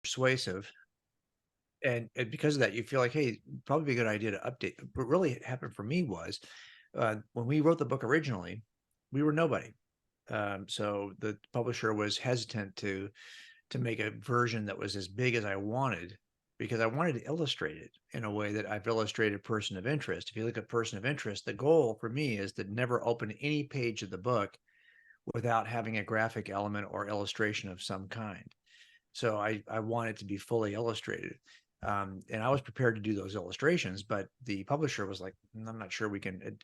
persuasive. And because of that, you feel like, hey, probably be a good idea to update. What really happened for me was when we wrote the book originally, we were nobody. So the publisher was hesitant to make a version that was as big as I wanted because I wanted to illustrate it in a way that I've illustrated Person of Interest. If you look at Person of Interest, the goal for me is to never open any page of the book without having a graphic element or illustration of some kind. So I want it to be fully illustrated. And I was prepared to do those illustrations, but the publisher was like, I'm not sure we can,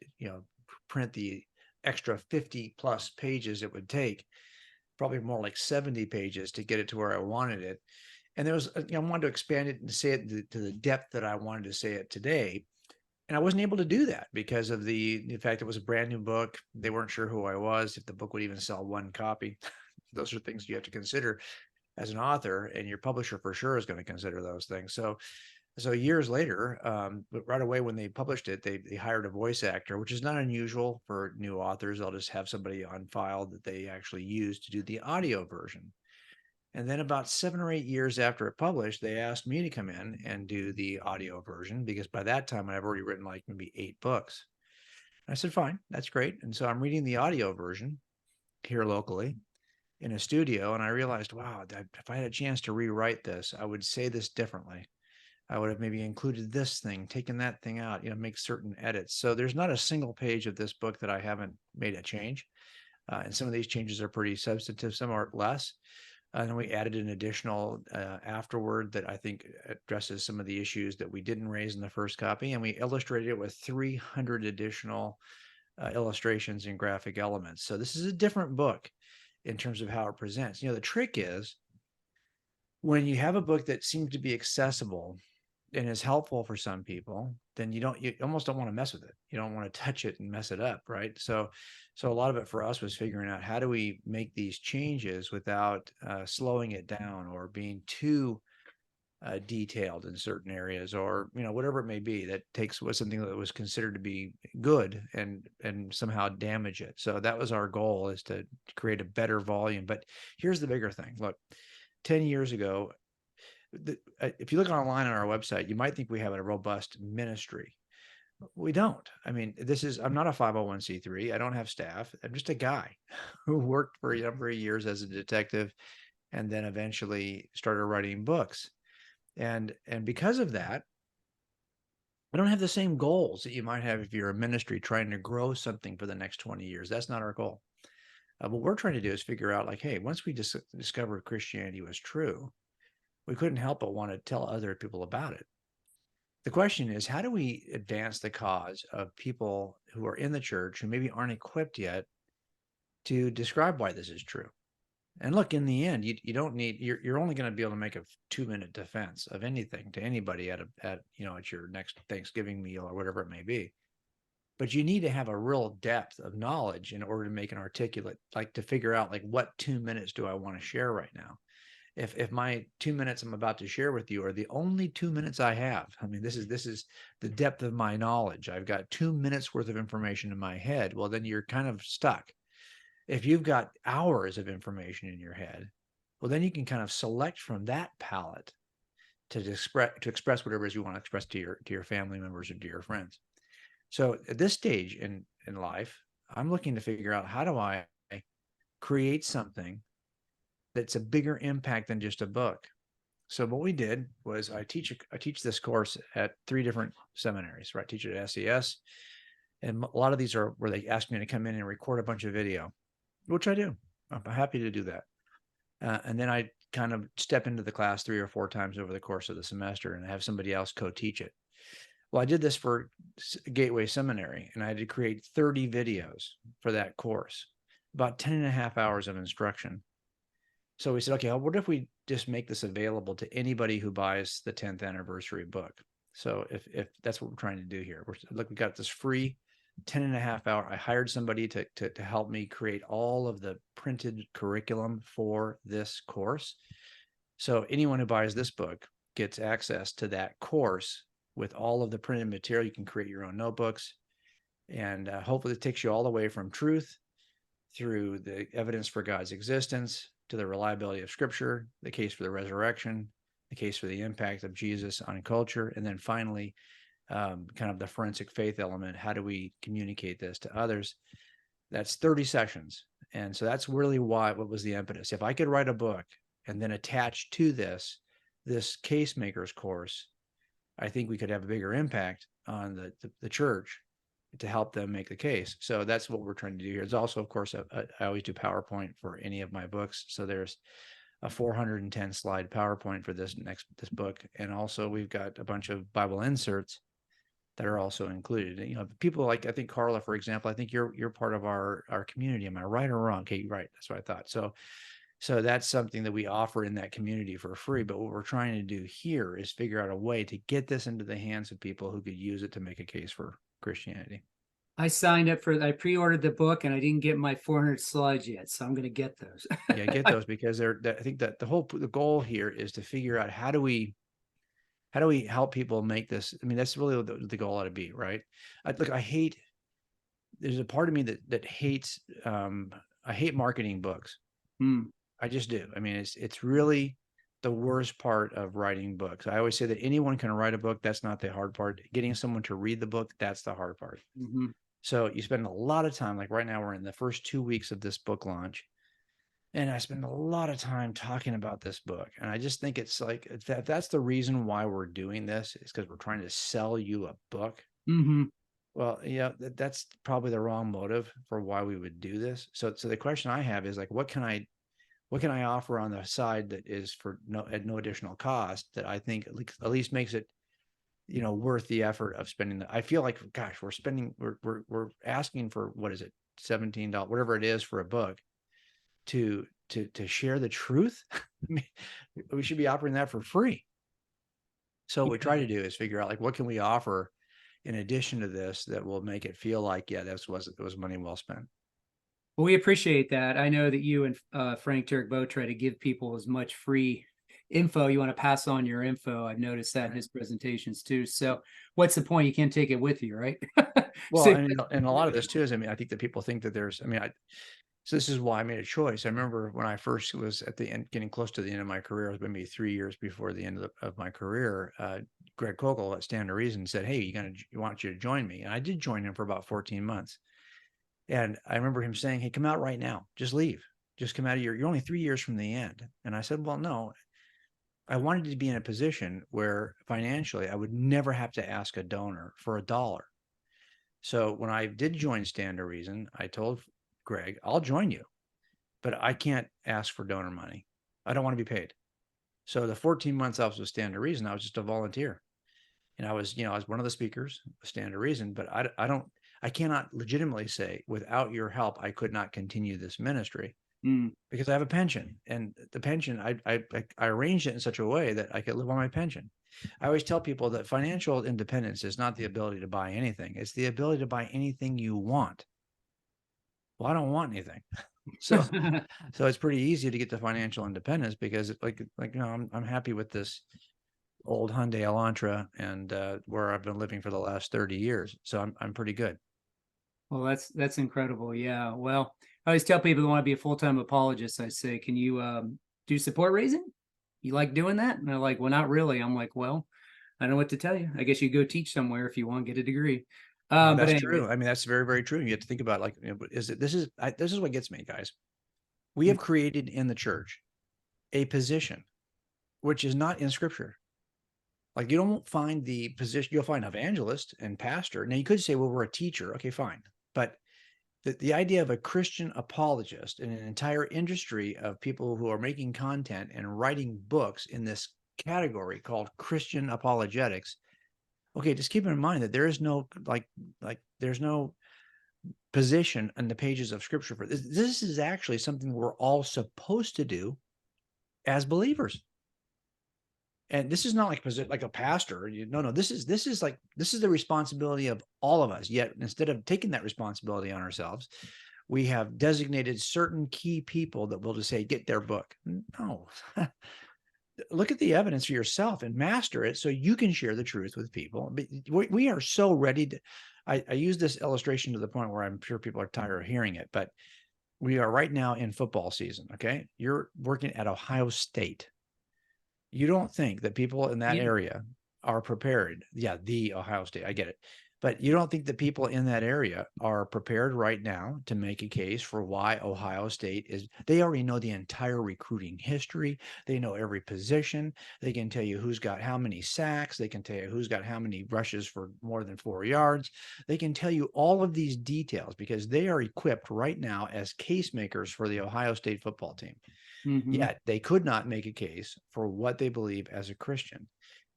print the extra 50 plus pages it would take, probably more like 70 pages to get it to where I wanted it. And there was, I wanted to expand it and say it to the depth that I wanted to say it today. And I wasn't able to do that because of the fact it was a brand new book. They weren't sure who I was, if the book would even sell one copy. Those are things you have to consider as an author, and your publisher for sure is going to consider those things. So years later, but right away when they published it, they hired a voice actor, which is not unusual for new authors. They'll just have somebody on file that they actually use to do the audio version. And then about 7 or 8 years after it published, they asked me to come in and do the audio version because by that time I've already written like maybe 8 books. And I said, fine, that's great. And so I'm reading the audio version here locally in a studio, and I realized, wow, if I had a chance to rewrite this, I would say this differently. I would have maybe included this thing, taken that thing out, make certain edits. So there's not a single page of this book that I haven't made a change. And some of these changes are pretty substantive, some are less. And then we added an additional afterword that I think addresses some of the issues that we didn't raise in the first copy. And we illustrated it with 300 additional illustrations and graphic elements. So this is a different book in terms of how it presents. The trick is when you have a book that seems to be accessible and is helpful for some people, then you almost don't want to mess with it. You don't want to touch it and mess it up, right? So a lot of it for us was figuring out how do we make these changes without slowing it down or being too detailed in certain areas, or whatever it may be that was something that was considered to be good and somehow damage it. So that was our goal, is to create a better volume. But here's the bigger thing. Look, 10 years ago, if you look online on our website, you might think we have a robust ministry. We don't. I mean, I'm not a 501c3. I don't have staff. I'm just a guy who worked for a number of years as a detective and then eventually started writing books. And because of that, I don't have the same goals that you might have if you're a ministry trying to grow something for the next 20 years. That's not our goal. What we're trying to do is figure out, like, hey, once we discovered Christianity was true, we couldn't help but want to tell other people about it. The question is, how do we advance the cause of people who are in the church who maybe aren't equipped yet to describe why this is true? And look, in the end, you don't need, you're only going to be able to make a 2-minute defense of anything to anybody at your next Thanksgiving meal or whatever it may be. But you need to have a real depth of knowledge in order to make an articulate, like to figure out like what 2 minutes do I want to share right now. If my 2 minutes I'm about to share with you are the only 2 minutes I have, I mean, this is the depth of my knowledge. I've got 2 minutes worth of information in my head. Well, then you're kind of stuck. If you've got hours of information in your head, well, then you can kind of select from that palette to express whatever it is you want to express to your family members or to your friends. So at this stage in life, I'm looking to figure out, how do I create something that's a bigger impact than just a book. So what we did was I teach this course at 3 different seminaries, right? I teach it at SES, and a lot of these are where they ask me to come in and record a bunch of video, which I do. I'm happy to do that. And then I kind of step into the class 3 or 4 times over the course of the semester and have somebody else co-teach it. Well, I did this for Gateway Seminary, and I had to create 30 videos for that course, about 10 and a half hours of instruction. So we said, okay, well, what if we just make this available to anybody who buys the 10th anniversary book? So if that's what we're trying to do here, we got this free 10 and a half hour. I hired somebody to help me create all of the printed curriculum for this course. So anyone who buys this book gets access to that course with all of the printed material. You can create your own notebooks, and hopefully it takes you all the way from truth through the evidence for God's existence to the reliability of Scripture, the case for the resurrection, the case for the impact of Jesus on culture, and then finally, kind of the forensic faith element. How do we communicate this to others? That's 30 sessions. And so that's really what was the impetus. If I could write a book and then attach to this case makers course, I think we could have a bigger impact on the church to help them make the case. So that's what we're trying to do here. It's also, of course, I always do PowerPoint for any of my books. So there's a 410 slide PowerPoint for this book. And also we've got a bunch of Bible inserts that are also included. You know, people like, I think Carla, for example, I think you're part of our community. Am I right or wrong? Okay, right. That's what I thought. So that's something that we offer in that community for free. But what we're trying to do here is figure out a way to get this into the hands of people who could use it to make a case for Christianity. I I pre-ordered the book and I didn't get my 400 slides yet. So I'm going to get those. Yeah, get those, because I think that the goal here is to figure out how do we help people make this. I mean, that's really the goal ought to be, right? There's a part of me that hates, I hate marketing books. I just do. I mean, it's really the worst part of writing books. I always say that anyone can write a book. That's not the hard part. Getting someone to read the book, that's the hard part. So you spend a lot of time, like right now we're in the first 2 weeks of this book launch. And I spend a lot of time talking about this book. And I just think it's like, that's the reason why we're doing this, is because we're trying to sell you a book. Well, yeah, that's probably the wrong motive for why we would do this. So the question I have is like, what can I offer on the side that is at no additional cost, that I think at least makes it, you know, worth the effort of spending I feel like, gosh, we're asking for, what is it, $17, whatever it is for a book to share the truth. I mean, we should be offering that for free. So what we try to do is figure out like, what can we offer in addition to this that will make it feel like, yeah, it was money well spent. Well, we appreciate that. I know that you and Frank Turk try to give people as much free info. You want to pass on your info. I've noticed that in his presentations too. So what's the point? You can't take it with you, right? Well, and a lot of this too is, I mean, I think that people think that so this is why I made a choice. I remember when I first was at the end, getting close to the end of my career, it was maybe 3 years before the end of my career. Greg Kokel at Stand to Reason said, "Hey, you want you to join me?" And I did join him for about 14 months. And I remember him saying, "Hey, come out right now. Just leave. Just come out of you're only 3 years from the end." And I said, "Well, no, I wanted to be in a position where financially I would never have to ask a donor for $1. So when I did join Stand to Reason, I told Greg, I'll join you, but I can't ask for donor money. I don't want to be paid." So the 14 months I was with Stand to Reason, I was just a volunteer. And I was one of the speakers of Stand to Reason, but I cannot legitimately say without your help, I could not continue this ministry because I have a pension, and the pension, I arranged it in such a way that I could live on my pension. I always tell people that financial independence is not the ability to buy anything. It's the ability to buy anything you want. Well, I don't want anything. So it's pretty easy to get to financial independence because I'm happy with this old Hyundai Elantra and where I've been living for the last 30 years. So I'm pretty good. Well, that's incredible. Yeah. Well, I always tell people who want to be a full-time apologist, I say, can you do support raising? You like doing that? And they're like, well, not really. I'm like, well, I don't know what to tell you. I guess you go teach somewhere if you want to get a degree. That's but anyway. true. I mean, that's very, very true. You have to think about this is what gets me, guys. We have created in the church a position which is not in Scripture. Like, you don't find the position, you'll find evangelist and pastor. Now you could say, well, we're a teacher. Okay, fine. But the idea of a Christian apologist in an entire industry of people who are making content and writing books in this category called Christian apologetics. Okay, just keep in mind that there is no there's no position in the pages of Scripture for this. This is actually something we're all supposed to do as believers. And this is not like a pastor. No, this is the responsibility of all of us. Yet instead of taking that responsibility on ourselves, we have designated certain key people that will just say, get their book. No, look at the evidence for yourself and master it so you can share the truth with people. We are so ready to, I use this illustration to the point where I'm sure people are tired of hearing it, but we are right now in football season. Okay. You're working at Ohio State. You don't think that people in that Yeah. area are prepared. Yeah, the Ohio State, I get it. But you don't think that people in that area are prepared right now to make a case for why Ohio State is, they already know the entire recruiting history. They know every position. They can tell you who's got how many sacks. They can tell you who's got how many rushes for more than 4 yards. They can tell you all of these details because they are equipped right now as case makers for the Ohio State football team. Hmm. Yet they could not make a case for what they believe as a Christian.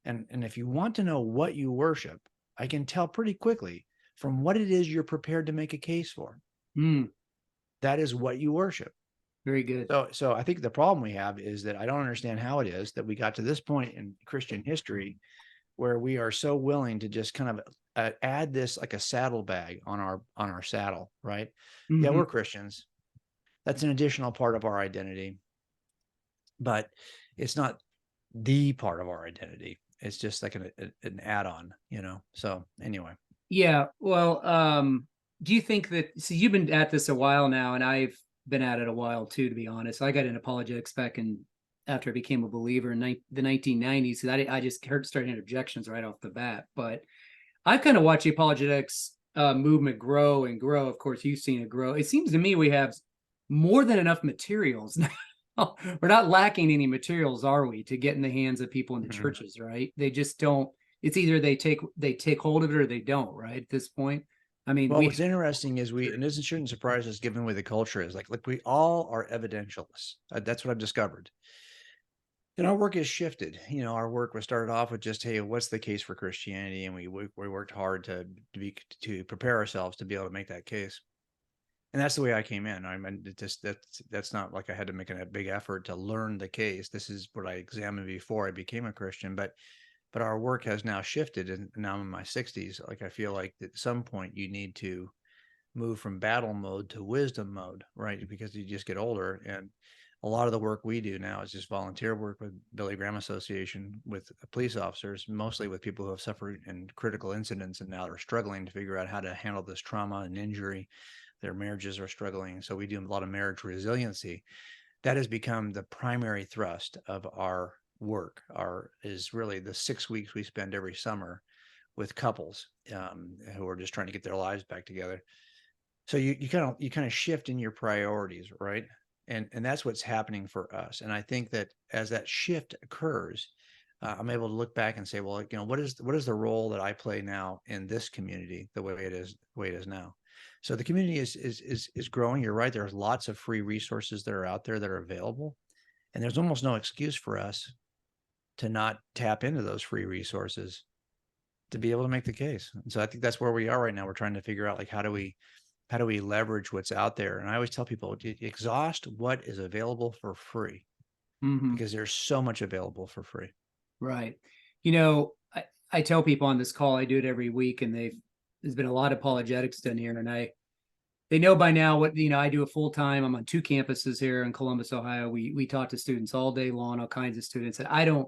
And if you want to know what you worship, I can tell pretty quickly from what it is you're prepared to make a case for. Mm, That is what you worship. very good. So I think the problem we have is that I don't understand how it is that we got to this point in Christian history where we are so willing to just kind of add this like a saddlebag on our saddle, right? Yeah, Hmm. we're Christians. That's an additional part of our identity, but it's not the part of our identity. It's just like an add-on, you know? So anyway. Yeah. Well, do you think that, so you've been at this a while now, and I've been at it a while too, to be honest. I got in apologetics back in, after I became a believer in the 1990s. Because I just started getting objections right off the bat. But I kind of watched the apologetics movement grow and grow. Of course, you've seen it grow. It seems to me we have more than enough materials now. We're not lacking any materials, are we, to get in the hands of people in the Mhm. churches, right? They just don't. It's either they take hold of it or they don't, right? At this point, I mean, Well, we. what's interesting is and this shouldn't surprise us given the way the culture is, like, look, we all are evidentialists. That's what I've discovered. And our work has shifted. You know, our work was started off with just, hey, what's the case for Christianity? And we worked hard to prepare ourselves to be able to make that case. And that's the way I came in. I mean, that's not like I had to make a big effort to learn the case. This is what I examined before I became a Christian. But our work has now shifted, and now I'm in my 60s. Like I feel like at some point you need to move from battle mode to wisdom mode, right? Because you just get older, and a lot of the work we do now is just volunteer work with Billy Graham Association with police officers, mostly with people who have suffered in critical incidents and now they're struggling to figure out how to handle this trauma and injury. Their marriages are struggling, so we do a lot of marriage resiliency. That has become the primary thrust of our work. Our is really the 6 weeks we spend every summer with couples who are just trying to get their lives back together. So you kind of shift in your priorities, right? And that's what's happening for us. And I think that as that shift occurs, I'm able to look back and say, well, you know, what is the role that I play now in this community the way it is now. So the community is growing. You're right. There's lots of free resources that are out there that are available, and there's almost no excuse for us to not tap into those free resources to be able to make the case. And so I think that's where we are right now. We're trying to figure out, like, how do we leverage what's out there? And I always tell people, exhaust what is available for free Mhm. because there's so much available for free. Right. You know, I tell people on this call, I do it every week, and there's been a lot of apologetics done here, and they know by now what, I do a full time. I'm on 2 campuses here in Columbus, Ohio. We talk to students all day long, all kinds of students. And I don't,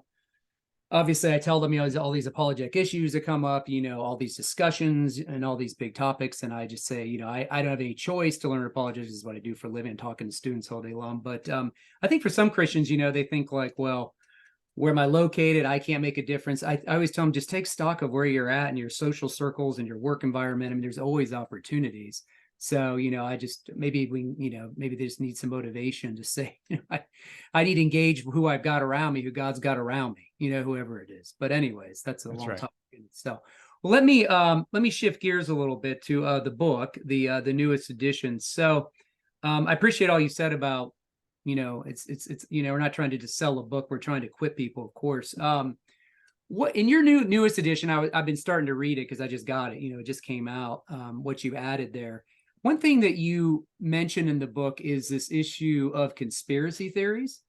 obviously I tell them, there's all these apologetic issues that come up, all these discussions and all these big topics. And I just say, I don't have any choice to learn apologetics. This is what I do for a living, talking to students all day long. But I think for some Christians, they think like, well, where am I located? I can't make a difference. I always tell them, just take stock of where you're at and your social circles and your work environment. I mean, there's always opportunities. So, I just, maybe they just need some motivation to say, I need to engage who I've got around me, who God's got around me, whoever it is. But anyways, that's a That's long right. topic in itself. Well, let me shift gears a little bit to the book, the newest edition. So I appreciate all you said about, it's we're not trying to just sell a book, we're trying to equip people, of course. What in your newest edition, I've been starting to read it because I just got it, it just came out. What you added there, one thing that you mentioned in the book is this issue of conspiracy theories.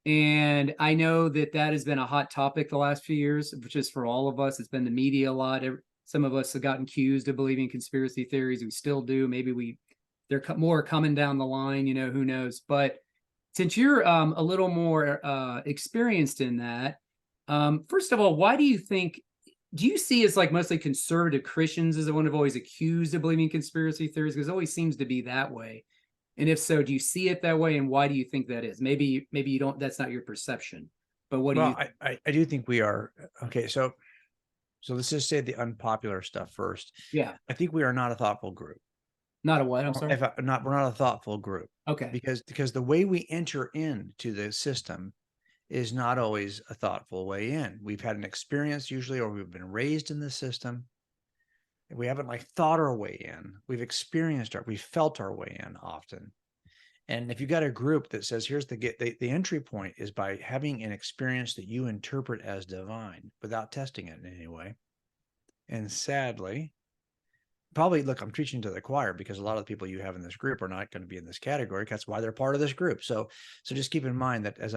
And I know that has been a hot topic the last few years, which is for all of us. It's been the media a lot. Some of us have gotten accused of believing conspiracy theories. We still do. Maybe they're more coming down the line, who knows. But since you're a little more experienced in that, first of all, why do you see as like mostly conservative Christians as the one who've always accused of believing conspiracy theories? Because it always seems to be that way. And if so, do you see it that way? And why do you think that is? Maybe you don't, that's not your perception. But what do Well, you? I do think we are okay. So let's just say the unpopular stuff first. Yeah, I think we are not a thoughtful group. not a what? I'm sorry. If I, not we're not a thoughtful group Okay. because the way we enter into the system is not always a thoughtful way in. We've had an experience usually, or we've been raised in the system. We haven't like thought our way in. We've felt our way in often. And if you got a group that says, here's the entry point is by having an experience that you interpret as divine without testing it in any way. And sadly, probably look, I'm preaching to the choir because a lot of the people you have in this group are not going to be in this category. That's why they're part of this group. So just keep in mind that as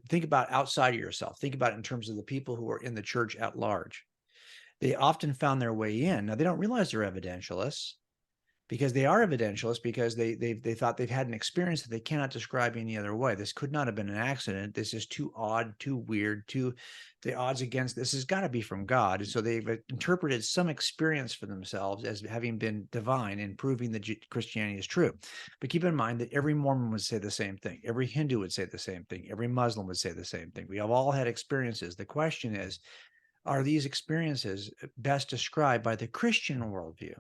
think about outside of yourself, think about it in terms of the people who are in the church at large. They often found their way in. Now they don't realize they're evidentialists because they are evidentialists because they thought they've had an experience that they cannot describe any other way. This could not have been an accident. This is too odd, too weird, too the odds against this has got to be from God. And so they've interpreted some experience for themselves as having been divine and proving that Christianity is true. But keep in mind that every Mormon would say the same thing. Every Hindu would say the same thing. Every Muslim would say the same thing. We have all had experiences. The question is, are these experiences best described by the Christian worldview?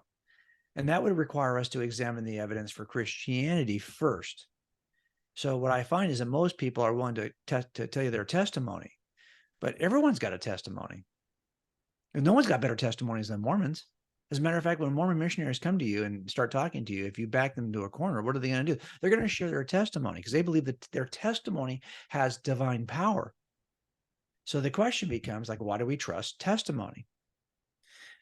And that would require us to examine the evidence for Christianity first. So what I find is that most people are willing to tell you their testimony, but everyone's got a testimony. And no one's got better testimonies than Mormons. As a matter of fact, when Mormon missionaries come to you and start talking to you, if you back them to a corner, what are they going to do? They're going to share their testimony because they believe that their testimony has divine power. So the question becomes like, why do we trust testimony?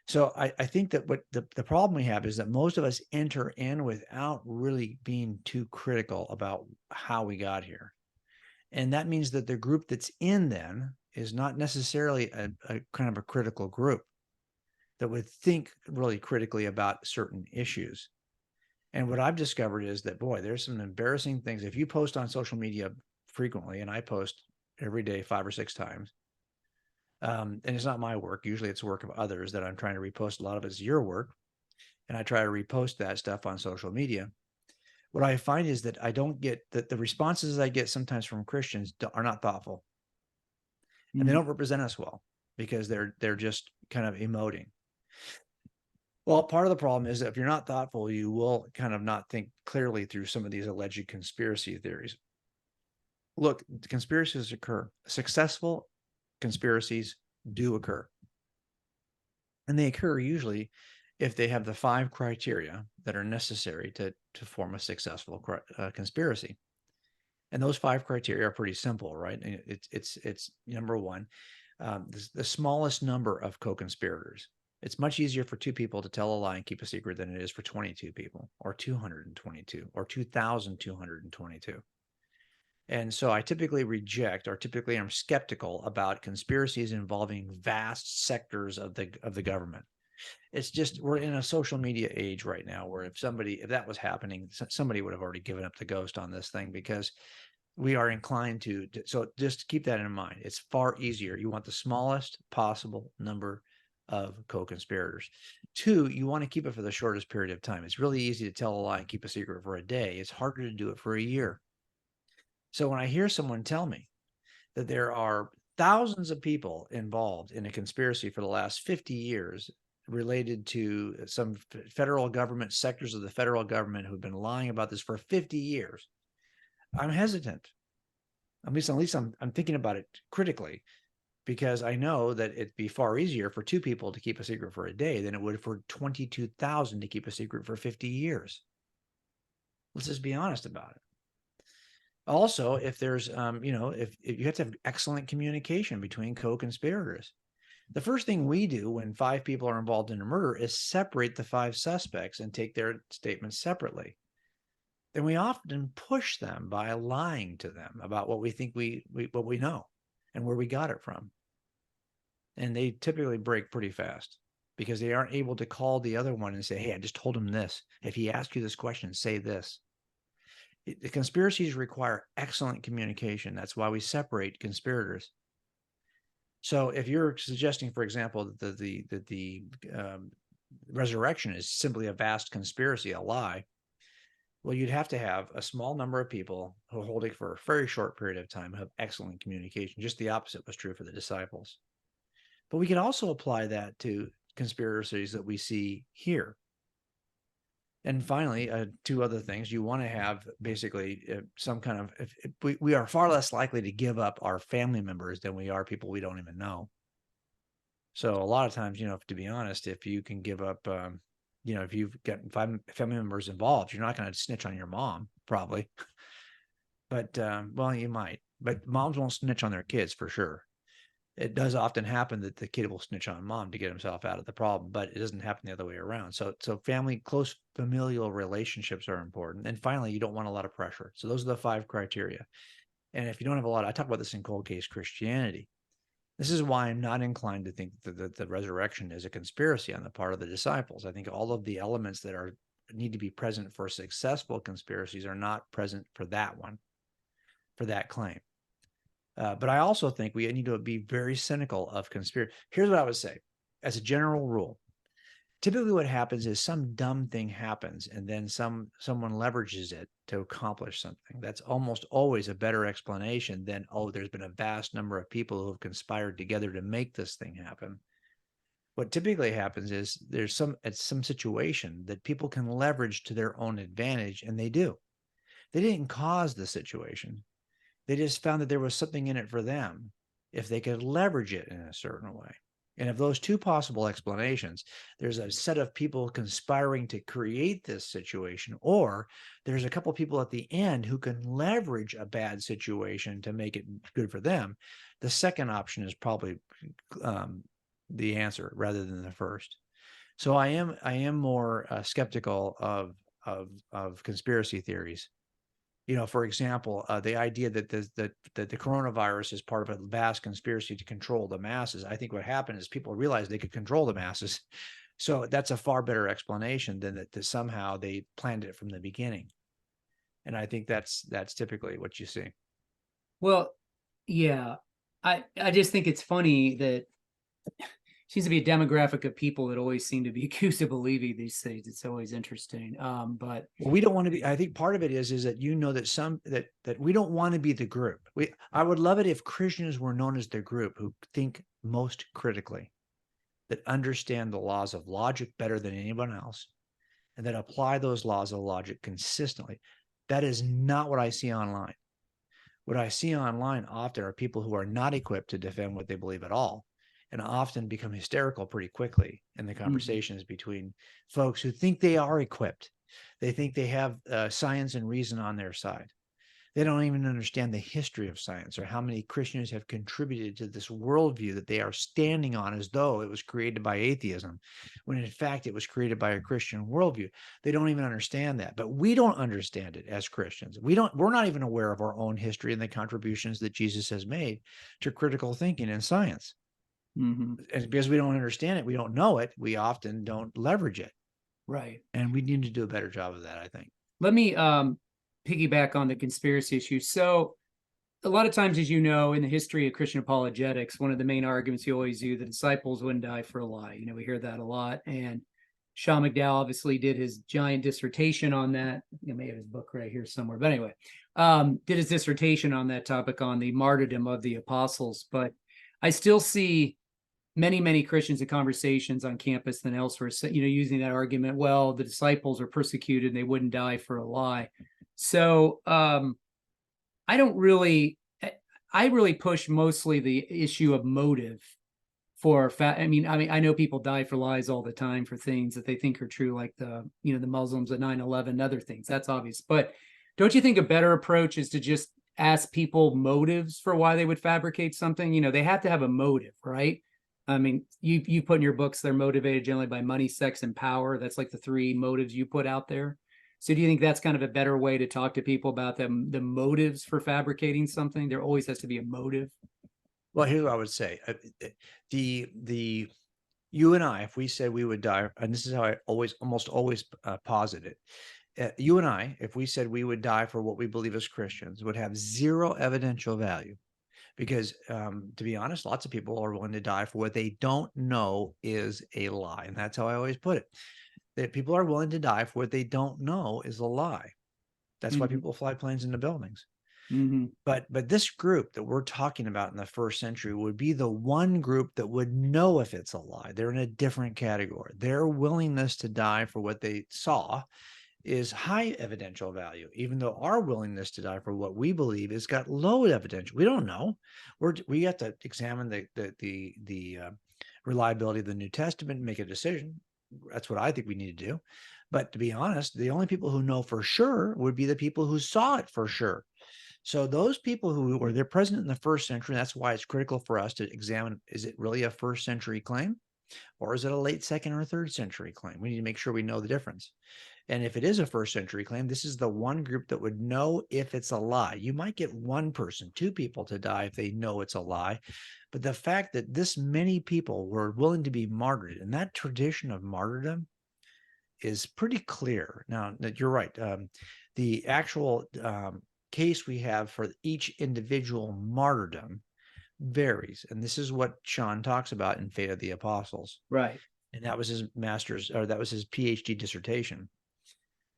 So I think that what the problem we have is that most of us enter in without really being too critical about how we got here. And that means that the group that's in then is not necessarily a kind of a critical group that would think really critically about certain issues. And what I've discovered is that, boy, there's some embarrassing things. If you post on social media frequently, and I post every day 5 or 6 times, and it's not my work. Usually it's work of others that I'm trying to repost. A lot of it's your work. And I try to repost that stuff on social media. What I find is that I don't get that the responses I get sometimes from Christians are not thoughtful and they Mm. don't represent us well because they're just kind of emoting. Well, part of the problem is that if you're not thoughtful, you will kind of not think clearly through some of these alleged conspiracy theories. Look, conspiracies occur. Successful conspiracies do occur. And they occur usually if they have the 5 criteria that are necessary to form a successful conspiracy. And those 5 criteria are pretty simple, right? It's number one, the smallest number of co-conspirators. It's much easier for 2 people to tell a lie and keep a secret than it is for 22 people, or 222, or 2,222. And so I typically reject, or typically I'm skeptical about conspiracies involving vast sectors of the government. It's just we're in a social media age right now where if that was happening, somebody would have already given up the ghost on this thing because we are inclined to. So just keep that in mind. It's far easier. You want the smallest possible number of co-conspirators. 2, you want to keep it for the shortest period of time. It's really easy to tell a lie and keep a secret for a day. It's harder to do it for a year. So when I hear someone tell me that there are thousands of people involved in a conspiracy for the last 50 years related to some federal government sectors of the federal government who've been lying about this for 50 years, I'm hesitant. At least I'm thinking about it critically because I know that it'd be far easier for 2 people to keep a secret for a day than it would for 22,000 to keep a secret for 50 years. Let's just be honest about it. Also, if there's if you have to have excellent communication between co-conspirators. The first thing we do when 5 people are involved in a murder is separate the 5 suspects and take their statements separately. Then we often push them by lying to them about what we think what we know and where we got it from. And they typically break pretty fast because they aren't able to call the other one and say, hey, I just told him this. If he asks you this question, say this. The conspiracies require excellent communication. That's why we separate conspirators. So if you're suggesting, for example, that the resurrection is simply a vast conspiracy, a lie, Well, you'd have to have a small number of people who hold it for a very short period of time, have excellent communication. Just the opposite was true for the disciples. But we can also apply that to conspiracies that we see here. And finally, two other things. You want to have basically some kind of, if we are far less likely to give up our family members than we are people we don't even know. So a lot of times, to be honest, if you can give up, if you've got five family members involved, you're not going to snitch on your mom, probably. But well, you might. But moms won't snitch on their kids for sure. It does often happen that the kid will snitch on mom to get himself out of the problem, but it doesn't happen the other way around. So family, close familial relationships are important. And finally, you don't want a lot of pressure. So those are the 5 criteria. And if you don't have a lot, I talk about this in Cold Case Christianity. This is why I'm not inclined to think that the resurrection is a conspiracy on the part of the disciples. I think all of the elements that need to be present for successful conspiracies are not present for that one, for that claim. But I also think we need to be very cynical of conspiracy. Here's what I would say. As a general rule, typically what happens is some dumb thing happens and then someone leverages it to accomplish something. That's almost always a better explanation than, oh, there's been a vast number of people who have conspired together to make this thing happen. What typically happens is there's some situation that people can leverage to their own advantage, and they do. They didn't cause the situation. They just found that there was something in it for them if they could leverage it in a certain way. And of those 2 possible explanations, there's a set of people conspiring to create this situation, or there's a couple people at the end who can leverage a bad situation to make it good for them. The second option is probably the answer rather than the first. So I am more skeptical of conspiracy theories. For example, the idea that the coronavirus is part of a vast conspiracy to control the masses. I think what happened is people realized they could control the masses. So that's a far better explanation than that somehow they planned it from the beginning. And I think that's typically what you see. Well, yeah, I just think it's funny that seems to be a demographic of people that always seem to be accused of believing these things. It's always interesting. But Well, we don't want to be. I think part of it is that that we don't want to be the group. I would love it if Christians were known as the group who think most critically, that understand the laws of logic better than anyone else, and that apply those laws of logic consistently. That is not what I see online. What I see online often are people who are not equipped to defend what they believe at all, and often become hysterical pretty quickly in the conversations between folks who think they are equipped. They think they have science and reason on their side. They don't even understand the history of science or how many Christians have contributed to this worldview that they are standing on as though it was created by atheism, when in fact it was created by a Christian worldview. They don't even understand that, but we don't understand it as Christians. We're not even aware of our own history and the contributions that Jesus has made to critical thinking and science. And because we don't understand it, we don't know it, we often don't leverage it. right. And we need to do a better job of that, I think. Let me piggyback on the conspiracy issue. So a lot of times, as you know, in the history of Christian apologetics, one of the main arguments you always do, the disciples wouldn't die for a lie. We hear that a lot. And Sean McDowell obviously did his giant dissertation on that. You may have his book right here somewhere. But anyway, did his dissertation on that topic, on the martyrdom of the apostles. But I still see many Christians in conversations on campus and elsewhere, using that argument. Well, the disciples are persecuted and they wouldn't die for a lie. So I really push mostly the issue of motive for I mean, I know people die for lies all the time for things that they think are true, like the Muslims at 9/11, other things. That's obvious. But don't you think a better approach is to just ask people motives for why they would fabricate something? They have to have a motive, right? I mean, you put in your books they're motivated generally by money, sex, and power. That's like the 3 motives you put out there. So do you think that's kind of a better way to talk to people about the motives for fabricating something? There always has to be a motive. Well, here's what I would say. You and I, if we said we would die, and this is how I almost always posit it. You and I, if we said we would die for what we believe as Christians, would have 0 evidential value. Because to be honest, lots of people are willing to die for what they don't know is a lie. And that's how I always put it. That people are willing to die for what they don't know is a lie. That's why Mhm. people fly planes into buildings. Mhm. But this group that we're talking about in the first century would be the one group that would know if it's a lie. They're in a different category. Their willingness to die for what they saw is high evidential value, even though our willingness to die for what we believe has got low evidential. We don't know. We have to examine the reliability of the New Testament and make a decision. That's what I think we need to do. But to be honest, the only people who know for sure would be the people who saw it for sure. So those people who were there present in the first century, that's why it's critical for us to examine, is it really a first century claim or is it a late second or third century claim? We need to make sure we know the difference. And if it is a first century claim, this is the one group that would know if it's a lie. You might get one person, two people to die if they know it's a lie. But the fact that this many people were willing to be martyred, and that tradition of martyrdom is pretty clear. Now, that you're right. The actual case we have for each individual martyrdom varies. And this is what Sean talks about in Fate of the Apostles. Right. And that was his master's, or that was his PhD dissertation.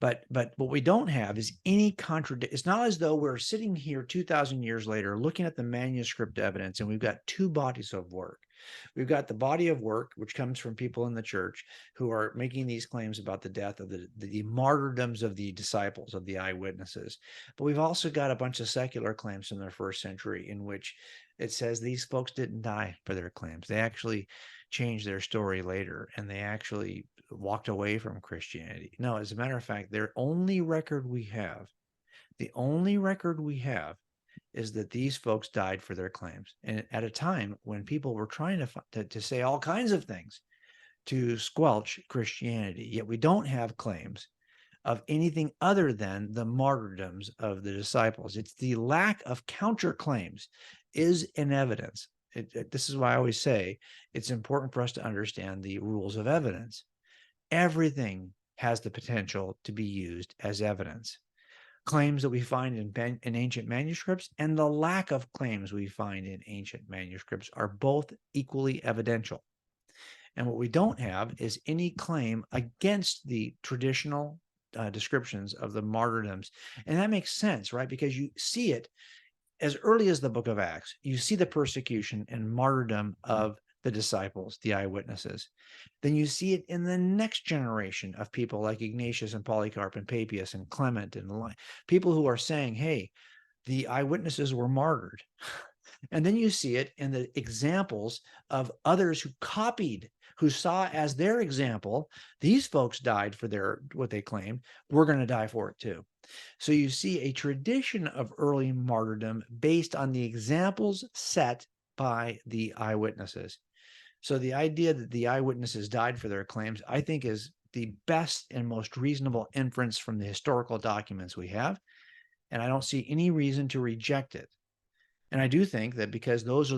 But what we don't have is any contradiction. It's not as though we're sitting here 2,000 years later looking at the manuscript evidence and we've got two bodies of work. We've got the body of work, which comes from people in the church who are making these claims about the death of the martyrdoms of the disciples, of the eyewitnesses. But we've also got a bunch of secular claims from the first century in which it says these folks didn't die for their claims. They actually changed their story later and they actually walked away from Christianity. No, as a matter of fact, the only record we have is that these folks died for their claims. And at a time when people were trying to say all kinds of things to squelch Christianity, yet we don't have claims of anything other than the martyrdoms of the disciples. It's the lack of counterclaims is in evidence. This is why I always say it's important for us to understand the rules of evidence. Everything has the potential to be used as evidence. Claims that we find in ancient manuscripts and the lack of claims we find in ancient manuscripts are both equally evidential. And what we don't have is any claim against the traditional descriptions of the martyrdoms. And that makes sense, right? Because you see it as early as the book of Acts. You see the persecution and martyrdom of the disciples, the eyewitnesses. Then you see it in the next generation of people like Ignatius and Polycarp and Papias and Clement and people who are saying, hey, the eyewitnesses were martyred. And then you see it in the examples of others who copied, who saw as their example, these folks died for their what they claimed, we're going to die for it too. So you see a tradition of early martyrdom based on the examples set by the eyewitnesses. So the idea that the eyewitnesses died for their claims, I think, is the best and most reasonable inference from the historical documents we have. And I don't see any reason to reject it. And I do think that because that's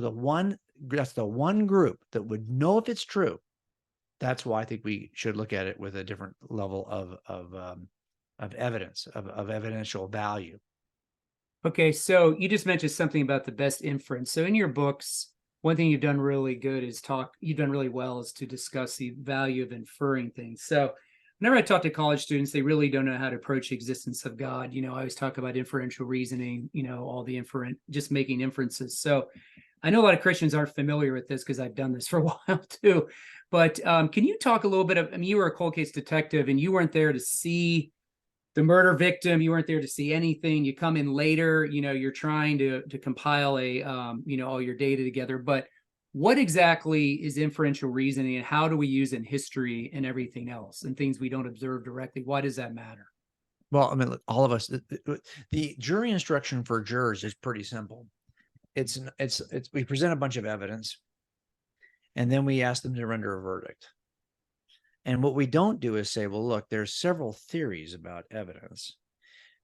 the one group that would know if it's true. That's why I think we should look at it with a different level of evidence, of evidential value. Okay, so you just mentioned something about the best inference. So in your books, one thing you've done really good is you've done really well is to discuss the value of inferring things. So whenever I talk to college students, they really don't know how to approach the existence of God. I always talk about inferential reasoning, all the just making inferences. So I know a lot of Christians aren't familiar with this because I've done this for a while too. But can you talk a little bit you were a cold case detective and you weren't there to see the murder victim. You weren't there to see anything. You come in later, you're trying to compile all your data together. But what exactly is inferential reasoning and how do we use it in history and everything else and things we don't observe directly? Why does that matter? Well, I mean, look, all of us, the jury instruction for jurors is pretty simple. We present a bunch of evidence and then we ask them to render a verdict. And what we don't do is say, well, look, there's several theories about evidence.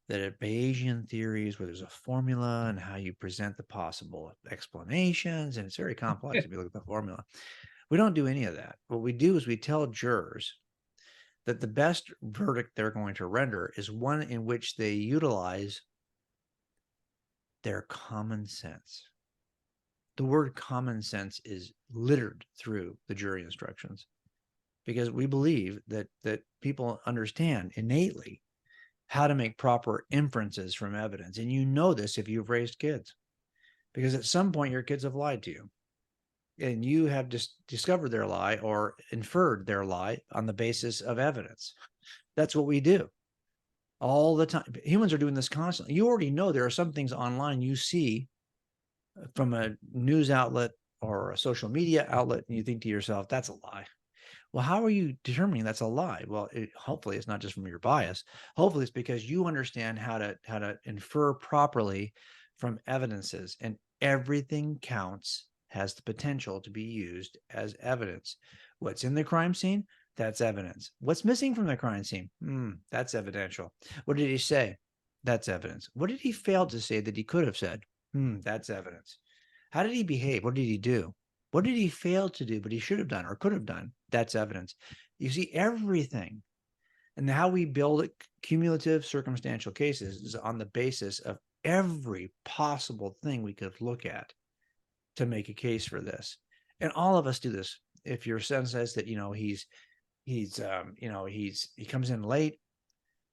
That are Bayesian theories where there's a formula and how you present the possible explanations, and it's very complex if you look at the formula. We don't do any of that. What we do is we tell jurors that the best verdict they're going to render is one in which they utilize their common sense. The word common sense is littered through the jury instructions because we believe that people understand innately how to make proper inferences from evidence. And you know this if you've raised kids, because at some point your kids have lied to you and you have just discovered their lie or inferred their lie on the basis of evidence. That's what we do all the time. Humans are doing this constantly. You already know there are some things online you see from a news outlet or a social media outlet, and you think to yourself, that's a lie. Well, how are you determining that's a lie? Well, hopefully it's not just from your bias. Hopefully it's because you understand how to infer properly from evidences, and everything counts, has the potential to be used as evidence. What's in the crime scene? That's evidence. What's missing from the crime scene? That's evidential. What did he say? That's evidence. What did he fail to say that he could have said? That's evidence. How did he behave? What did he do? What did he fail to do, but he should have done or could have done? That's evidence. You see, everything and how we build cumulative circumstantial cases is on the basis of every possible thing we could look at to make a case for this. And all of us do this. If your son says that, he comes in late,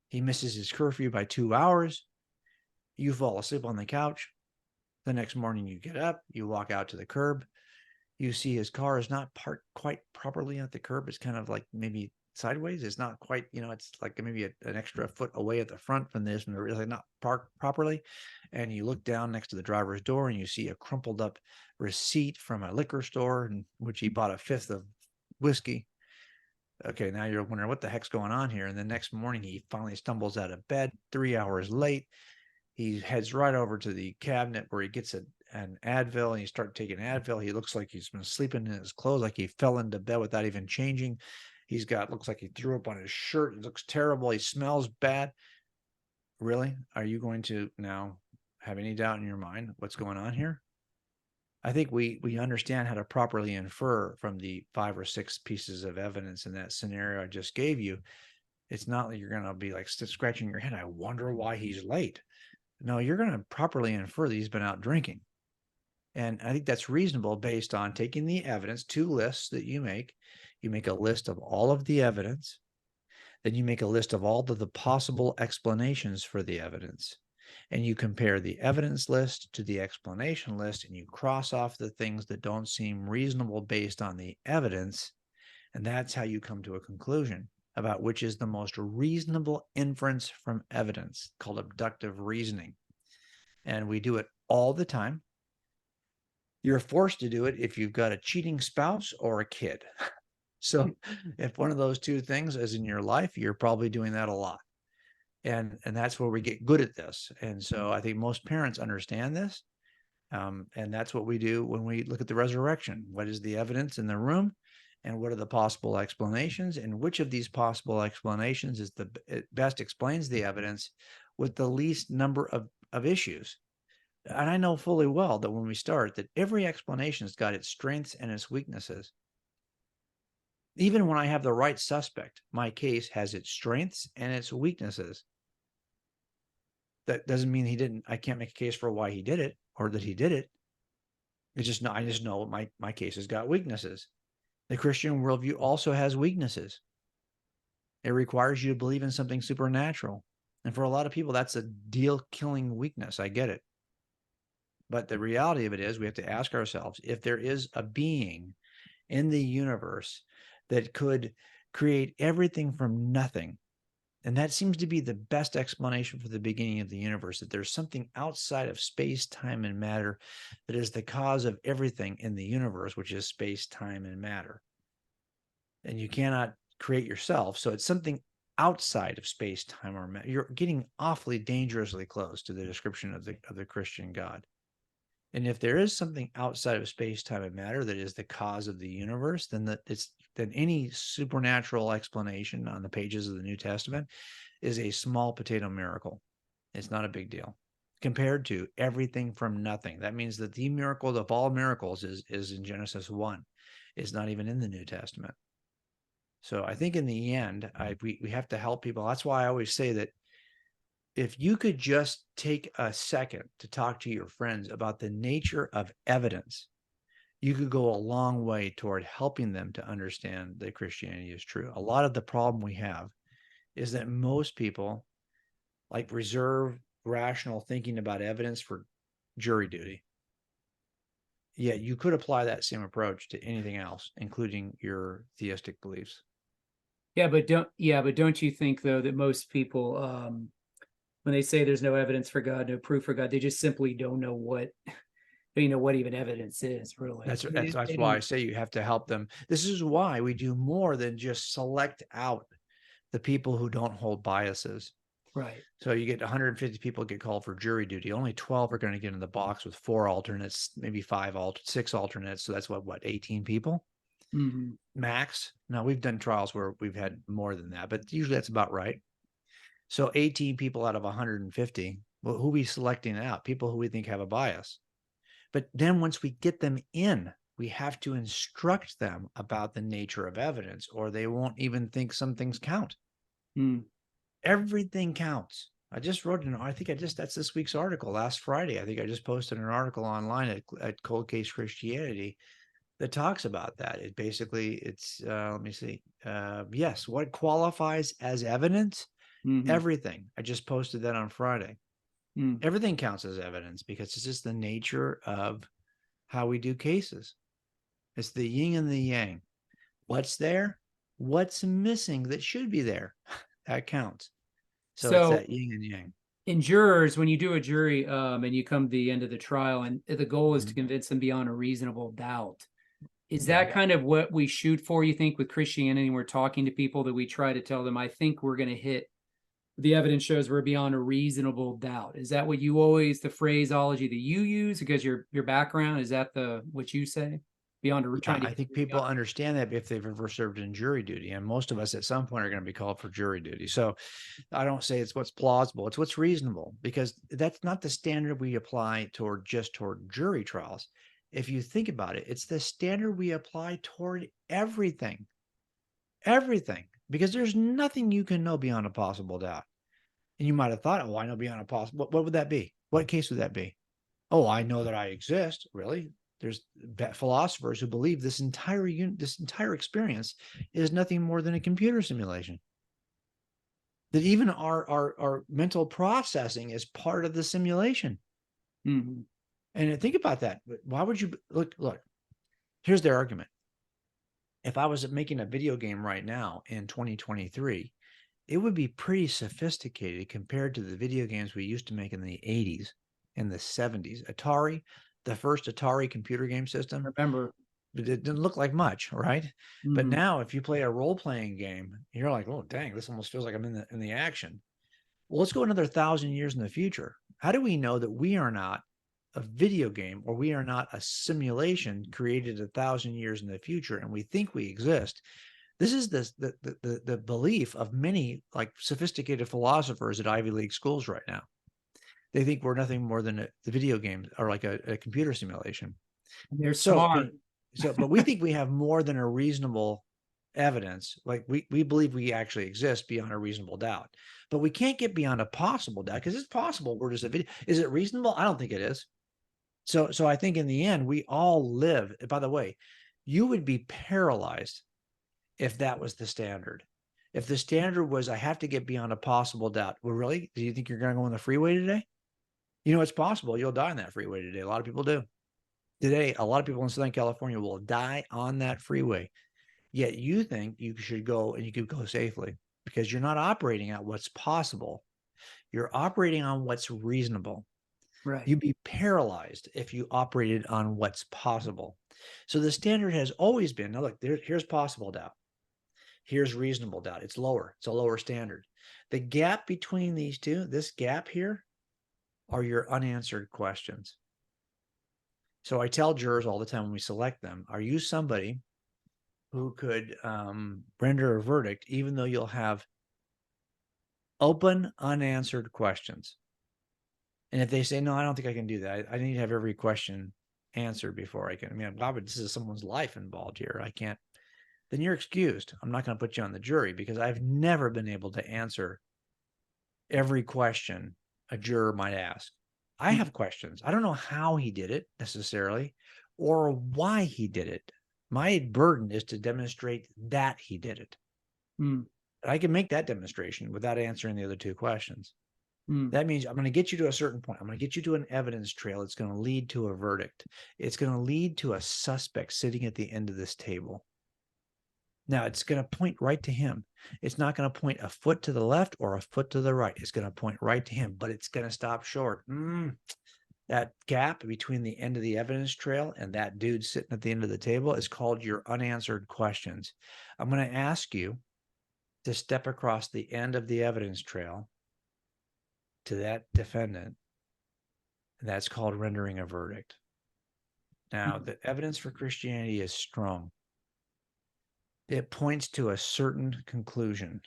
he misses his curfew by 2 hours, you fall asleep on the couch. The next morning you get up, you walk out to the curb, you see his car is not parked quite properly at the curb. It's kind of like maybe sideways. It's not quite, it's like maybe an extra foot away at the front from this, and they're really not parked properly. And you look down next to the driver's door and you see a crumpled up receipt from a liquor store in which he bought a fifth of whiskey. Okay, now you're wondering what the heck's going on here. And the next morning he finally stumbles out of bed 3 hours late. He heads right over to the cabinet where he gets an Advil, and he starts taking Advil. He looks like he's been sleeping in his clothes, like he fell into bed without even changing. Looks like he threw up on his shirt. It looks terrible. He smells bad. Really? Are you going to now have any doubt in your mind what's going on here? I think we understand how to properly infer from the 5 or 6 pieces of evidence in that scenario I just gave you. It's not like you're going to be like scratching your head. I wonder why he's late. No, you're going to properly infer that he's been out drinking. And I think that's reasonable based on taking the evidence, 2 lists that you make. You make a list of all of the evidence. Then you make a list of all of the possible explanations for the evidence. And you compare the evidence list to the explanation list, and you cross off the things that don't seem reasonable based on the evidence. And that's how you come to a conclusion about which is the most reasonable inference from evidence, called abductive reasoning. And we do it all the time. You're forced to do it if you've got a cheating spouse or a kid. So if one of those 2 things is in your life, you're probably doing that a lot. And that's where we get good at this. And so I think most parents understand this. And that's what we do when we look at the resurrection. What is the evidence in the room? And what are the possible explanations? And which of these possible explanations is it best explains the evidence with the least number of issues? And I know fully well that when we start, that every explanation has got its strengths and its weaknesses. Even when I have the right suspect, my case has its strengths and its weaknesses. That doesn't mean I can't make a case for why he did it or that he did it. I just know my case has got weaknesses. The Christian worldview also has weaknesses. It requires you to believe in something supernatural. And for a lot of people, that's a deal-killing weakness. I get it. But the reality of it is we have to ask ourselves, if there is a being in the universe that could create everything from nothing, and that seems to be the best explanation for the beginning of the universe, that there's something outside of space, time, and matter that is the cause of everything in the universe, which is space, time, and matter. And you cannot create yourself. So it's something outside of space, time, or matter. You're getting awfully dangerously close to the description of the Christian God. And if there is something outside of space, time, and matter that is the cause of the universe, then any supernatural explanation on the pages of the New Testament is a small potato miracle. It's not a big deal compared to everything from nothing. That means that the miracle of all miracles is in Genesis 1. It's not even in the New Testament. So I think in the end, we have to help people. That's why I always say that if you could just take a second to talk to your friends about the nature of evidence, you could go a long way toward helping them to understand that Christianity is true. A lot of the problem we have is that most people like reserve rational thinking about evidence for jury duty. Yeah, you could apply that same approach to anything else, including your theistic beliefs. But don't you think though that most people, when they say there's no evidence for God, no proof for God, they just simply don't know what even evidence is, really. That's They why I don't. say you have to help them. This is why we do more than just select out the people who don't hold biases. Right. So you get 150 people get called for jury duty. Only 12 are going to get in the box with 4 alternates, maybe 6 alternates. So that's what 18 people Hmm. max. Now we've done trials where we've had more than that, but usually that's about right. So 18 people out of 150. Well, who are we selecting out? People who we think have a bias. But then once we get them in, we have to instruct them about the nature of evidence, or they won't even think some things count. Mm. Everything counts. I just wrote I think that's this week's article last Friday. I think I just posted an article online at Cold Case Christianity that talks about that. Let me see. Yes, what qualifies as evidence? Hmm. Everything. I just posted that on Friday. Mm. Everything counts as evidence because it's just the nature of how we do cases. It's the yin and the yang. What's there? What's missing that should be there? That counts. So it's So that yin and yang. in jurors, when you do a jury, and you come to the end of the trial, and the goal is to Mhm. convince them beyond a reasonable doubt, is Yeah. that kind of what we shoot for, you think, with Christianity? We're talking to people that we try to tell them, I think we're going to hit the evidence shows we're beyond a reasonable doubt. Is that what you always, the phraseology that you use because your background, is that the what you say? Beyond a, Yeah, trying to I get think people beyond. understand that if they've ever served in jury duty, and most of us at some point are going to be called for jury duty. So I don't say it's what's plausible, it's what's reasonable, because that's not the standard we apply toward jury trials. If you think about it, it's the standard we apply toward everything, everything, because there's nothing you can know beyond a possible doubt. And you might have thought, oh, I know beyond a possible, what would that be? What case would that be? Oh, I know that I exist. Really? There's philosophers who believe this entire experience is nothing more than a computer simulation. That even our mental processing is part of the simulation. Mhm. And think about that. Why would you look? Here's their argument. If I was making a video game right now in 2023, it would be pretty sophisticated compared to the video games we used to make in the 80s and the 70s. Atari, the first Atari computer game system, Remember. it didn't look like much, right? But Mhm. now if you play a role-playing game, you're like, oh dang, this almost feels like I'm in the action. Well, let's go another 1,000 years in the future. How do we know that we are not a video game, or we are not a simulation created 1,000 years in the future and we think we exist? This is the belief of many like sophisticated philosophers at Ivy League schools right now. They think we're nothing more than the video games or like a computer simulation. They're So, smart. but we think we have more than a reasonable evidence. Like we believe we actually exist beyond a reasonable doubt, but we can't get beyond a possible doubt because it's possible we're just a video. Is it reasonable? I don't think it is. So I think in the end we all live. By the way, you would be paralyzed if that was the standard. If the standard was I have to get beyond a possible doubt. Well, really? Do you think you're going to go on the freeway today? You know, it's possible you'll die on that freeway today. A lot of people do. Today, a lot of people in Southern California will die on that freeway. Yet you think you should go and you could go safely because you're not operating on what's possible. You're operating on what's reasonable. Right. You'd be paralyzed if you operated on what's possible. So the standard has always been now, look, here's possible doubt. Here's reasonable doubt. It's lower. It's a lower standard. The gap between these two, this gap here, are your unanswered questions. So I tell jurors all the time when we select them, are you somebody who could render a verdict even though you'll have open, unanswered questions? And if they say, no, I don't think I can do that. I need to have every question answered before I can. I mean, Bob, this is someone's life involved here. I can't. Then you're excused. I'm not going to put you on the jury because I've never been able to answer every question a juror might ask. I Mm. have questions. I don't know how he did it necessarily or why he did it. My burden is to demonstrate that he did it. Mm. I can make that demonstration without answering the other two questions. Mm. That means I'm going to get you to a certain point. I'm going to get you to an evidence trail. It's going to lead to a verdict. It's going to lead to a suspect sitting at the end of this table. Now, it's going to point right to him. It's not going to point a foot to the left or a foot to the right. It's going to point right to him, but it's going to stop short. That gap between the end of the evidence trail and that dude sitting at the end of the table is called your unanswered questions. I'm going to ask you to step across the end of the evidence trail to that defendant. And that's called rendering a verdict. Now, the evidence for Christianity is strong. It points to a certain conclusion.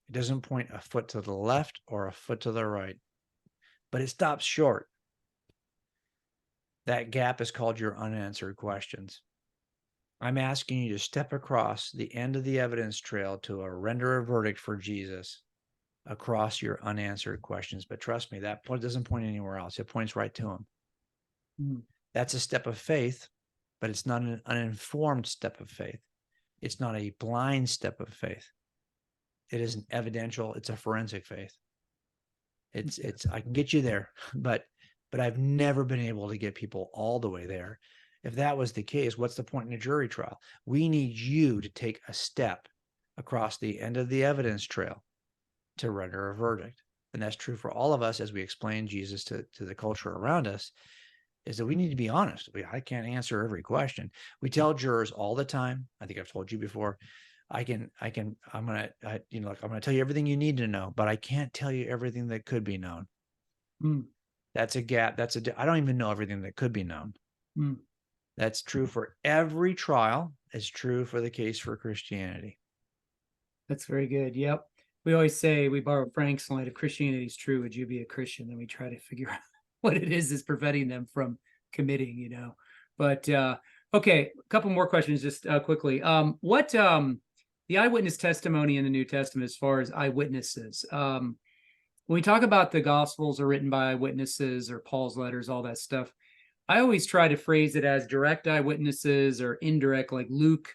It doesn't point a foot to the left or a foot to the right, but it stops short. That gap is called your unanswered questions. I'm asking you to step across the end of the evidence trail to render a verdict for Jesus across your unanswered questions. But trust me, that point doesn't point anywhere else. It points right to him. Mm. That's a step of faith, but it's not an uninformed step of faith. It's not a blind step of faith. It is an evidential, it's a forensic faith. It's I can get you there, but I've never been able to get people all the way there. If that was the case, what's the point in a jury trial? We need you to take a step across the end of the evidence trail to render a verdict. And that's true for all of us as we explain Jesus to the culture around us, is that we need to be honest. I can't answer every question. We tell jurors all the time. I think I've told you before. I'm gonna, I'm gonna tell you everything you need to know, but I can't tell you everything that could be known. Mm. That's a gap. I don't even know everything that could be known. Mm. That's true for every trial. It's true for the case for Christianity. That's very good. Yep. We always say, we borrow Frank's line, if Christianity is true, would you be a Christian? Then we try to figure out what it is preventing them from committing, you know. But okay, a couple more questions just quickly. What the eyewitness testimony in the New Testament as far as eyewitnesses? When we talk about the Gospels are written by eyewitnesses or Paul's letters, all that stuff, I always try to phrase it as direct eyewitnesses or indirect, like Luke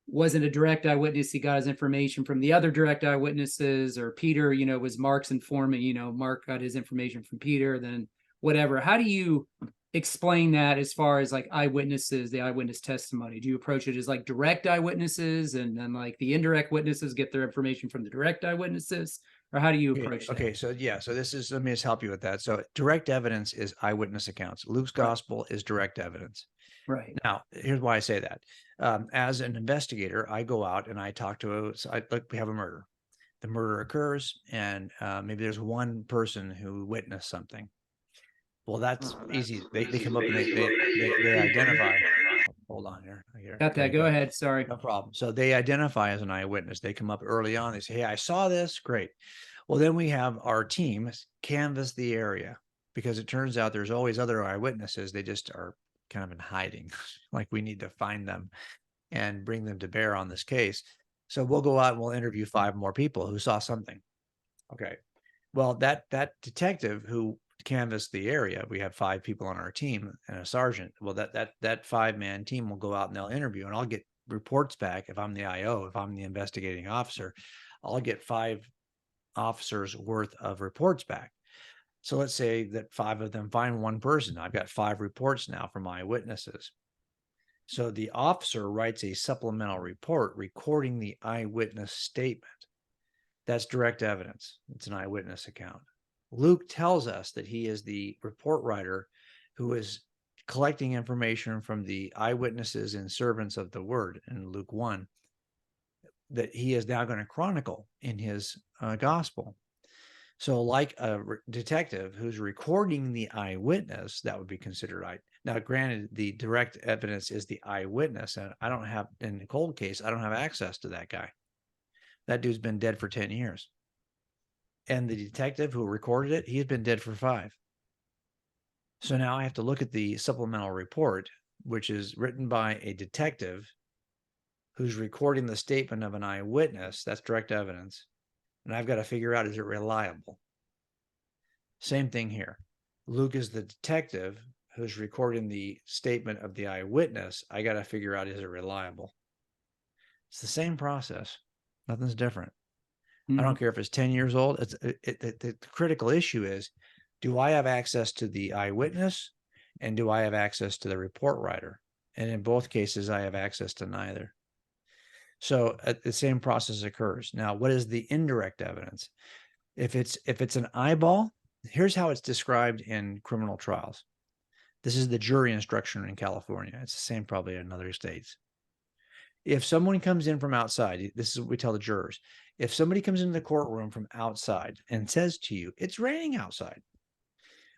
wasn't a direct eyewitness. He got his information from the other direct eyewitnesses, or Peter, you know, was Mark's informant. You know, Mark got his information from Peter, then whatever. How do you explain that as far as like eyewitnesses, the eyewitness testimony? Do you approach it as like direct eyewitnesses and then like the indirect witnesses get their information from the direct eyewitnesses? Or how do you approach that? Okay, so yeah, so let me just help you with that. So direct evidence is eyewitness accounts. Luke's gospel is direct evidence. Right. Now, here's why I say that. As an investigator, I go out and I talk to we have a murder. The murder occurs, and maybe there's one person who witnessed something. Well, that's easy. They come up and they identify. Hold on here. Got that. Go ahead. Sorry. No problem. So they identify as an eyewitness. They come up early on. They say, "Hey, I saw this. Great." Well, then we have our team canvass the area, because it turns out there's always other eyewitnesses. They just are kind of in hiding. Like, we need to find them and bring them to bear on this case. So we'll go out and we'll interview 5 more people who saw something. Okay. Well, that detective who canvassed the area, we have 5 people on our team and a sergeant. Well, that 5-man team will go out and they'll interview, and I'll get reports back. If I'm the IO, if I'm the investigating officer, I'll get 5 officers worth of reports back. So let's say that 5 of them find one person. I've got 5 reports now from eyewitnesses. So the officer writes a supplemental report recording the eyewitness statement. That's direct evidence. It's an eyewitness account. Luke tells us that he is the report writer who is collecting information from the eyewitnesses and servants of the word in Luke 1, that he is now going to chronicle in his gospel. So like a detective who's recording the eyewitness, that would be considered now, granted, the direct evidence is the eyewitness, and I don't have, in the cold case, I don't have access to that guy. That dude's been dead for 10 years. And the detective who recorded it, he's been dead for 5. So now I have to look at the supplemental report, which is written by a detective who's recording the statement of an eyewitness. That's direct evidence. And I've got to figure out, is it reliable? Same thing here. Luke is the detective who's recording the statement of the eyewitness. I got to figure out, is it reliable? It's the same process. Nothing's different. I Mhm. don't care if it's 10 years old. The critical issue is, do I have access to the eyewitness and do I have access to the report writer? And in both cases, I have access to neither. So the same process occurs. Now, what is the indirect evidence? If it's an eyeball, here's how it's described in criminal trials. This is the jury instruction in California. It's the same probably in other states. If someone comes in from outside, this is what we tell the jurors. If somebody comes into the courtroom from outside and says to you, it's raining outside,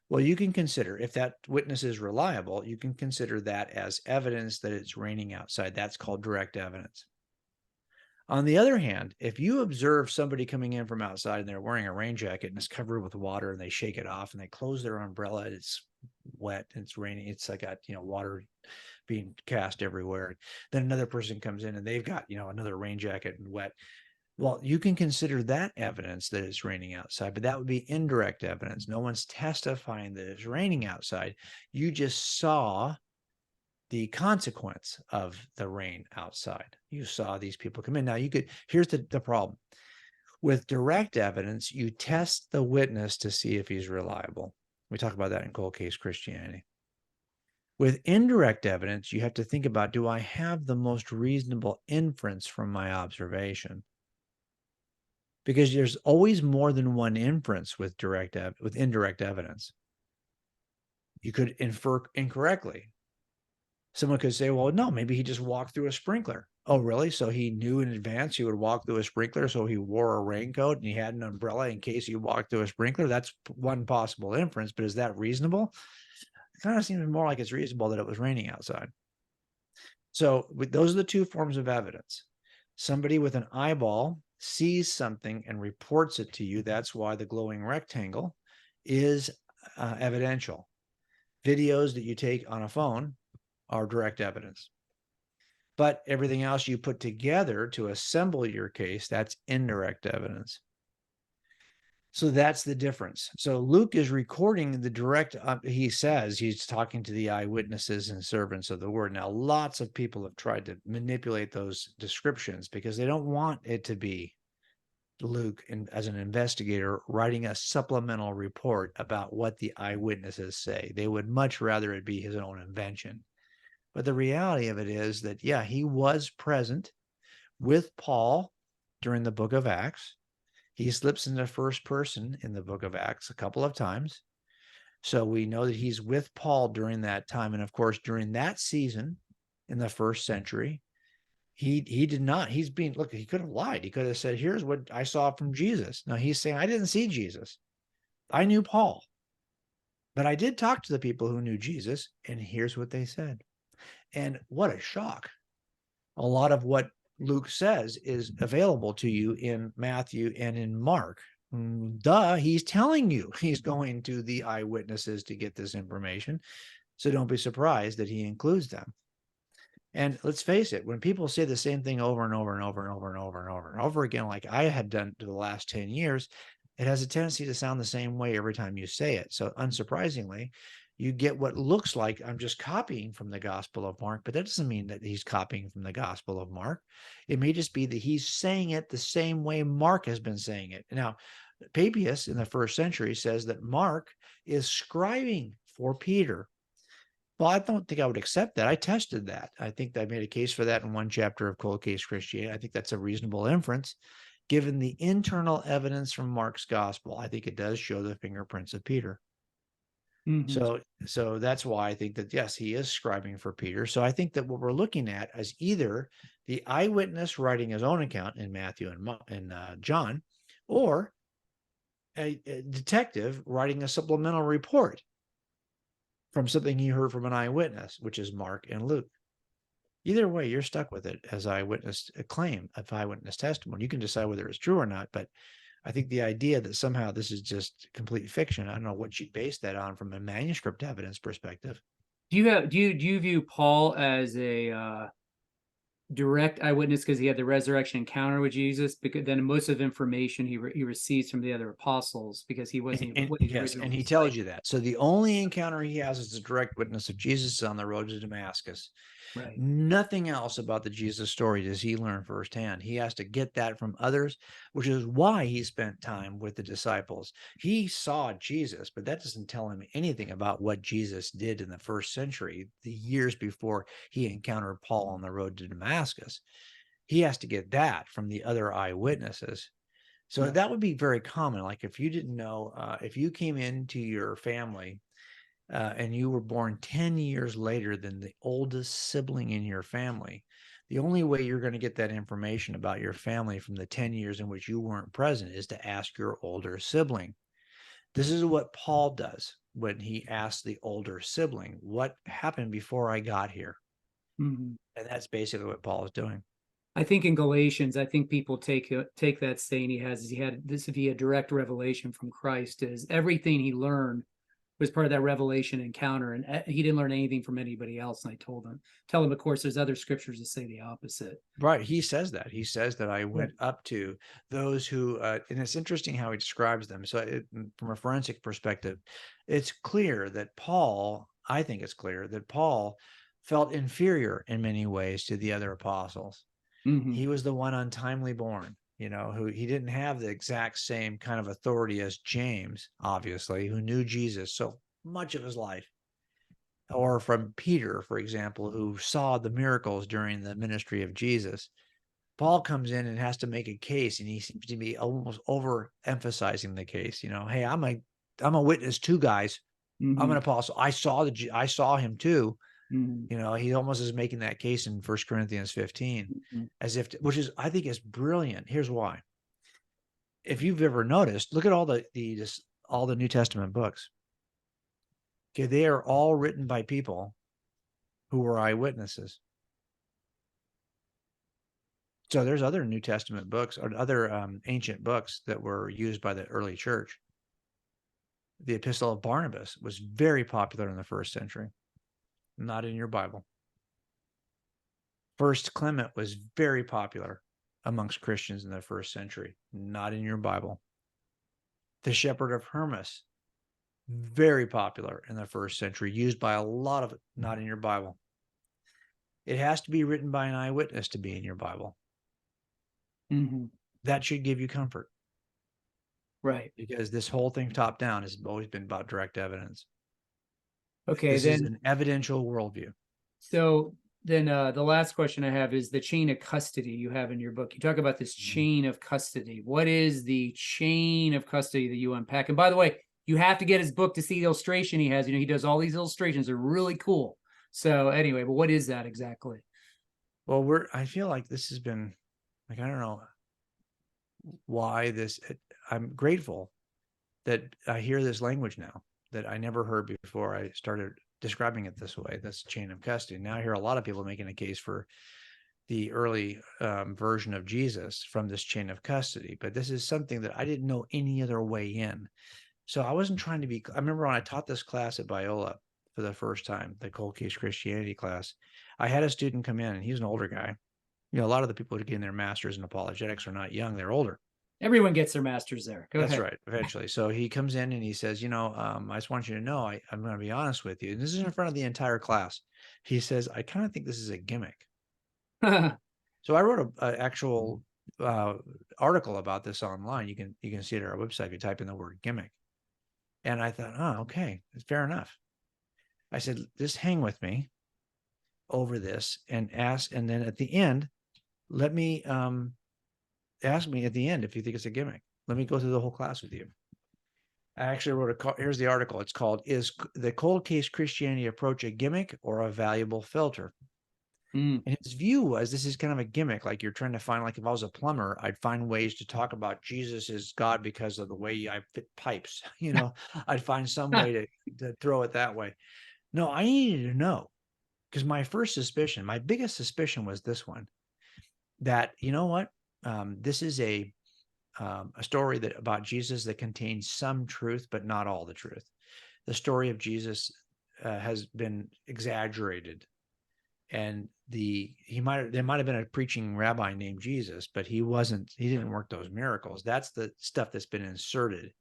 well, you can consider, if that witness is reliable, you can consider that as evidence that it's raining outside. That's called direct evidence. On the other hand, if you observe somebody coming in from outside and they're wearing a rain jacket and it's covered with water and they shake it off and they close their umbrella, it's wet, it's raining, it's like got, water being cast everywhere. Then another person comes in and they've got, another rain jacket and wet. Well, you can consider that evidence that it's raining outside, but that would be indirect evidence. No one's testifying that it's raining outside. You just saw the consequence of the rain outside. You saw these people come in. Now here's the problem. With direct evidence, you test the witness to see if he's reliable. We talk about that in cold case Christianity. With indirect evidence, you have to think about, do I have the most reasonable inference from my observation? Because there's always more than one inference with indirect evidence. You could infer incorrectly. Someone could say, well, no, maybe he just walked through a sprinkler. Oh, really? So he knew in advance he would walk through a sprinkler, so he wore a raincoat and he had an umbrella in case he walked through a sprinkler. That's one possible inference, but is that reasonable? It kind of seems more like it's reasonable that it was raining outside. So those are the two forms of evidence. Somebody with an eyeball sees something and reports it to you. That's why the glowing rectangle is evidential. Videos that you take on a phone are direct evidence. But everything else you put together to assemble your case, that's indirect evidence. So that's the difference. So Luke is recording the direct, he says he's talking to the eyewitnesses and servants of the word. Now, lots of people have tried to manipulate those descriptions because they don't want it to be Luke as an investigator writing a supplemental report about what the eyewitnesses say. They would much rather it be his own invention. But the reality of it is that, yeah, he was present with Paul during the book of Acts. He slips into first person in the book of Acts a couple of times. So we know that he's with Paul during that time. And of course, during that season in the first century, he did not. He could have lied. He could have said, here's what I saw from Jesus. Now he's saying, I didn't see Jesus. I knew Paul. But I did talk to the people who knew Jesus, and here's what they said. And what a shock. A lot of what Luke says is available to you in Matthew and in Mark. Duh, he's telling you he's going to the eyewitnesses to get this information. So don't be surprised that he includes them. And let's face it, when people say the same thing over and over and over and over and over and over and over again, like I had done for the last 10 years, it has a tendency to sound the same way every time you say it. So unsurprisingly, you get what looks like I'm just copying from the Gospel of Mark, but that doesn't mean that he's copying from the Gospel of Mark. It may just be that he's saying it the same way Mark has been saying it. Now, Papias in the first century says that Mark is scribing for Peter. Well, I don't think I would accept that. I tested that. I think I made a case for that in one chapter of Cold Case Christianity. I think that's a reasonable inference. Given the internal evidence from Mark's gospel, I think it does show the fingerprints of Peter. Mhm. So that's why I think that, yes, he is scribing for Peter. So I think that what we're looking at is either the eyewitness writing his own account in Matthew and John, or a detective writing a supplemental report from something he heard from an eyewitness, which is Mark and Luke. Either way, you're stuck with it as eyewitness claim of eyewitness testimony. You can decide whether it's true or not, but I think the idea that somehow this is just complete fiction, I don't know what you'd base that on from a manuscript evidence perspective. Do you view Paul as a direct eyewitness because he had the resurrection encounter with Jesus? Because then most of the information he receives from the other apostles because he wasn't And his yes, original and he tells disciple. you that. So the only encounter he has as a direct witness of Jesus is on the road to Damascus. Right. Nothing else about the Jesus story does he learn firsthand. He has to get that from others, which is why he spent time with the disciples. He saw Jesus, but that doesn't tell him anything about what Jesus did in the first century, the years before he encountered Paul on the road to Damascus. He has to get that from the other eyewitnesses. So Right. that would be very common. Like if you didn't know, if you came into your family and you were born 10 years later than the oldest sibling in your family, the only way you're going to get that information about your family from the 10 years in which you weren't present is to ask your older sibling. This is what Paul does when he asks the older sibling, what happened before I got here? Mhm. And that's basically what Paul is doing. I think in Galatians, I think people take that saying he has, he had this, if he had direct revelation from Christ, is everything he learned was part of that revelation encounter, and he didn't learn anything from anybody else. And I tell him, of course, there's other scriptures that say the opposite. Right. He says that. He says that I Yeah. went up to those who, and it's interesting how he describes them. So, from a forensic perspective, it's clear that Paul, I think it's clear that Paul felt inferior in many ways to the other apostles. Hmm. He was the one untimely born, who he didn't have the exact same kind of authority as James, obviously, who knew Jesus so much of his life, or from Peter, for example, who saw the miracles during the ministry of Jesus. Paul comes in and has to make a case, and he seems to be almost overemphasizing the case. Hey, I'm a witness too, guys. I'm an Hmm. apostle. I saw him too. Hmm. He almost is making that case in 1 Corinthians 15, Hmm. as if, which is, I think, is brilliant. Here's why. If you've ever noticed, look at all the New Testament books. Okay, they are all written by people who were eyewitnesses. So there's other New Testament books or other ancient books that were used by the early church. The Epistle of Barnabas was very popular in the first century, not in your Bible. First Clement was very popular amongst Christians in the first century, not in your Bible. The Shepherd of Hermas, very popular in the first century, used by a lot of it, not in your Bible. It has to be written by an eyewitness to be in your Bible. Hmm. That should give you comfort Right. because this whole thing top down has always been about direct evidence. Okay. This is Then, an evidential worldview. so the last question I have is the chain of custody you have in your book. You talk about this chain of custody. What is the chain of custody that you unpack? And by the way, you have to get his book to see the illustration he has. He does all these illustrations. They're really cool. So anyway, but what is that exactly? Well, I feel like this has been, like, I don't know why I'm grateful that I hear this language now that I never heard before I started describing it this way, this chain of custody. Now I hear a lot of people making a case for the early version of Jesus from this chain of custody, but this is something that I didn't know any other way in. So I wasn't trying to be, I remember when I taught this class at Biola for the first time, the cold case Christianity class, I had a student come in and he's an older guy. A lot of the people who get their masters in apologetics are not young, they're older. Everyone gets their masters there. Go That's ahead. right, eventually. So he comes in and he says, I just want you to know, I'm going to be honest with you. And this is in front of the entire class. He says, I kind of think this is a gimmick. So I wrote a actual uh, article about this online. You can see it at our website if you type in the word gimmick. And I thought, oh, okay, fair enough. I said, just hang with me over this and ask, and then at the end, let me ask me at the end if you think it's a gimmick. Let me go through the whole class with you. I actually here's the article. It's called, Is the Cold Case Christianity Approach a Gimmick or a Valuable Filter? Mm. And his view was this is kind of a gimmick. Like you're trying to find, like if I was a plumber, I'd find ways to talk about Jesus is God because of the way I fit pipes. I'd find some way to throw it that way. No, I needed to know because my biggest suspicion was this one, that, you know what? This is a story about Jesus that contains some truth, but not all the truth. The story of Jesus has been exaggerated, and there might have been a preaching rabbi named Jesus, but he didn't work those miracles. That's the stuff that's been inserted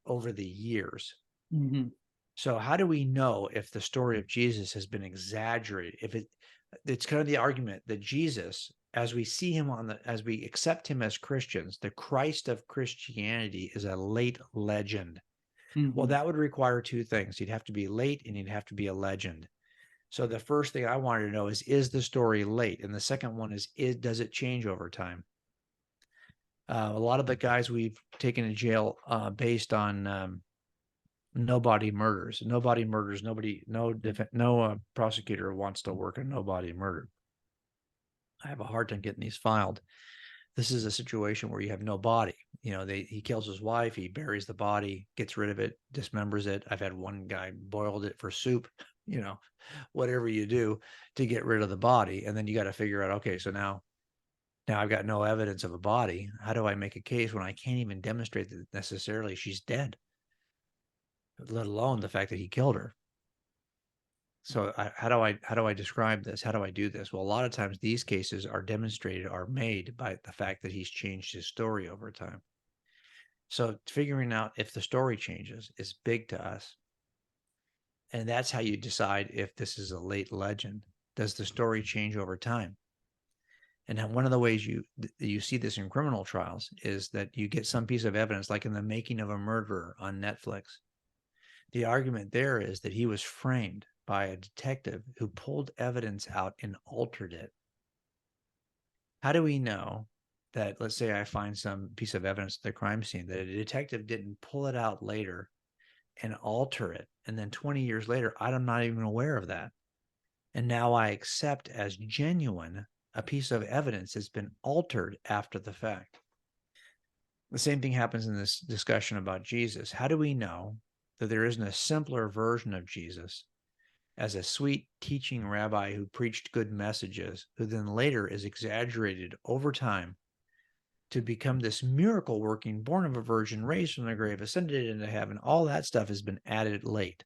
over the years. Hmm. So how do we know if the story of Jesus has been exaggerated? It's kind of the argument that Jesus, as we see him as we accept him as Christians, the Christ of Christianity is a late legend. Well, Mhm. that would require two things. He'd have to be late and he'd have to be a legend. So the first thing I wanted to know is the story late? And the second one is does it change over time? A lot of the guys we've taken to jail based on nobody murders. Nobody murders. No prosecutor wants to work a nobody murder. I have a hard time getting these filed. This is a situation where you have no body. He kills his wife, he buries the body, gets rid of it, dismembers it. I've had one guy boiled it for soup, you know, whatever you do to get rid of the body. And then you got to figure out, okay, so now I've got no evidence of a body. How do I make a case when I can't even demonstrate that necessarily she's dead, let alone the fact that he killed her? So how do I describe this? How do I do this? Well, a lot of times these cases are made by the fact that he's changed his story over time. So figuring out if the story changes is big to us. And that's how you decide if this is a late legend. Does the story change over time? And one of the ways you see this in criminal trials is that you get some piece of evidence, like in The Making of a Murderer on Netflix. The argument there is that he was framed by a detective who pulled evidence out and altered it. How do we know that, let's say I find some piece of evidence at the crime scene, that a detective didn't pull it out later and alter it, and then 20 years later, I'm not even aware of that. And now I accept as genuine a piece of evidence that's been altered after the fact. The same thing happens in this discussion about Jesus. How do we know that there isn't a simpler version of Jesus as a sweet teaching rabbi who preached good messages, who then later is exaggerated over time to become this miracle working, born of a virgin, raised from the grave, ascended into heaven? All that stuff has been added late.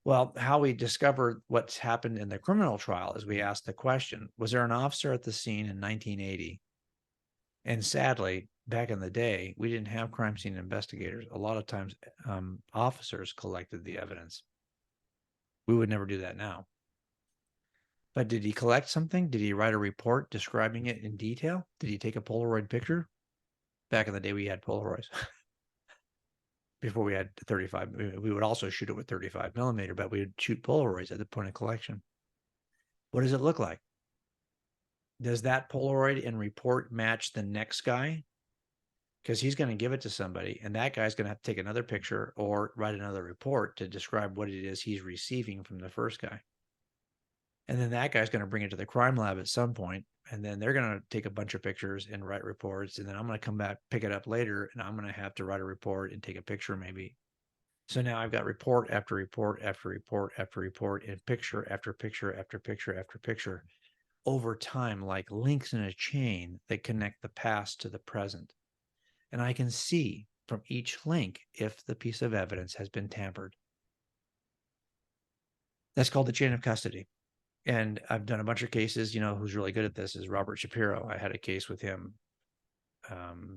Well, how we discover what's happened in the criminal trial is we ask the question, was there an officer at the scene in 1980? And sadly, back in the day, we didn't have crime scene investigators. A lot of times, officers collected the evidence. We would never do that now. But did he collect something? Did he write a report describing it in detail? Did he take a Polaroid picture? Back in the day, we had Polaroids. Before we had 35, we would also shoot it with 35 millimeter, but we would shoot Polaroids at the point of collection. What does it look like? Does that Polaroid and report match the next guy? Because he's going to give it to somebody, and that guy's going to have to take another picture or write another report to describe what it is he's receiving from the first guy. And then that guy's going to bring it to the crime lab at some point, and then they're going to take a bunch of pictures and write reports. And then I'm going to come back, pick it up later, and I'm going to have to write a report and take a picture maybe. So now I've got report after report after report after report, and picture after picture after picture after picture over time, like links in a chain that connect the past to the present. And I can see from each link if the piece of evidence has been tampered. That's called the chain of custody. And I've done a bunch of cases. Who's really good at this is Robert Shapiro. I had a case with him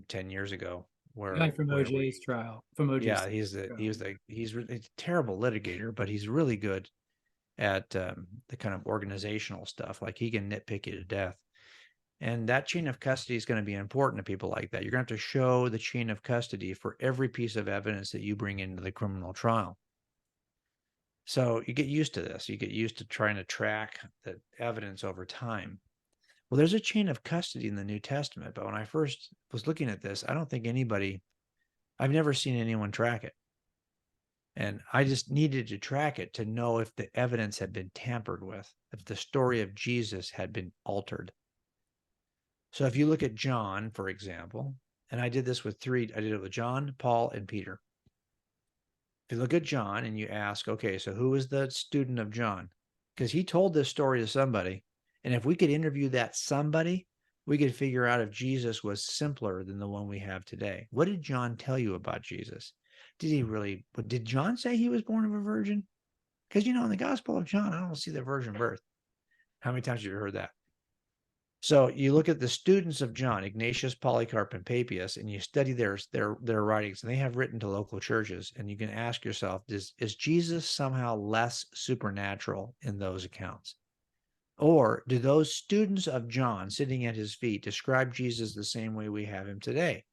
10 years ago The guy where from where we OJ's trial, from OJ's yeah, trial. he's a terrible litigator, but he's really good at the kind of organizational stuff. Like he can nitpick you to death. And that chain of custody is going to be important to people like that. You're going to have to show the chain of custody for every piece of evidence that you bring into the criminal trial. So you get used to this. You get used to trying to track the evidence over time. Well, there's a chain of custody in the New Testament, but when I first was looking at this, I've never seen anyone track it. And I just needed to track it to know if the evidence had been tampered with, if the story of Jesus had been altered. So if you look at John, for example, and I did it with John, Paul, and Peter. If you look at John and you ask, okay, so who was the student of John? Because he told this story to somebody. And if we could interview that somebody, we could figure out if Jesus was simpler than the one we have today. What did John tell you about Jesus? Did John say he was born of a virgin? Because, in the Gospel of John, I don't see the virgin birth. How many times have you heard that? So you look at the students of John, Ignatius, Polycarp, and Papias, and you study their writings, and they have written to local churches, and you can ask yourself, is Jesus somehow less supernatural in those accounts? Or do those students of John sitting at his feet describe Jesus the same way we have him today?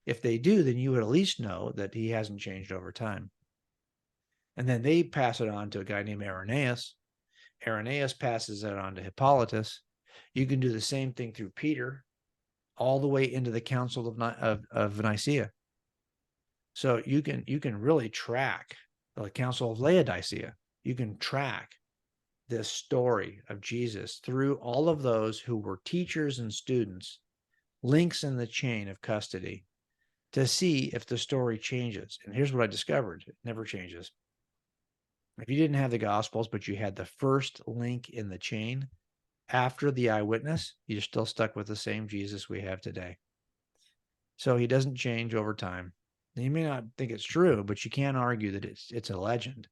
If they do, then you would at least know that he hasn't changed over time. And then they pass it on to a guy named Irenaeus. Irenaeus passes it on to Hippolytus. You can do the same thing through Peter, all the way into the Council of Nicaea. So you can really track the Council of Laodicea. You can track this story of Jesus through all of those who were teachers and students, links in the chain of custody, to see if the story changes. And here's what I discovered: it never changes. If you didn't have the Gospels, but you had the first link in the chain after the eyewitness, you're still stuck with the same Jesus we have today. So he doesn't change over time. You may not think it's true, but you can't argue that it's a legend.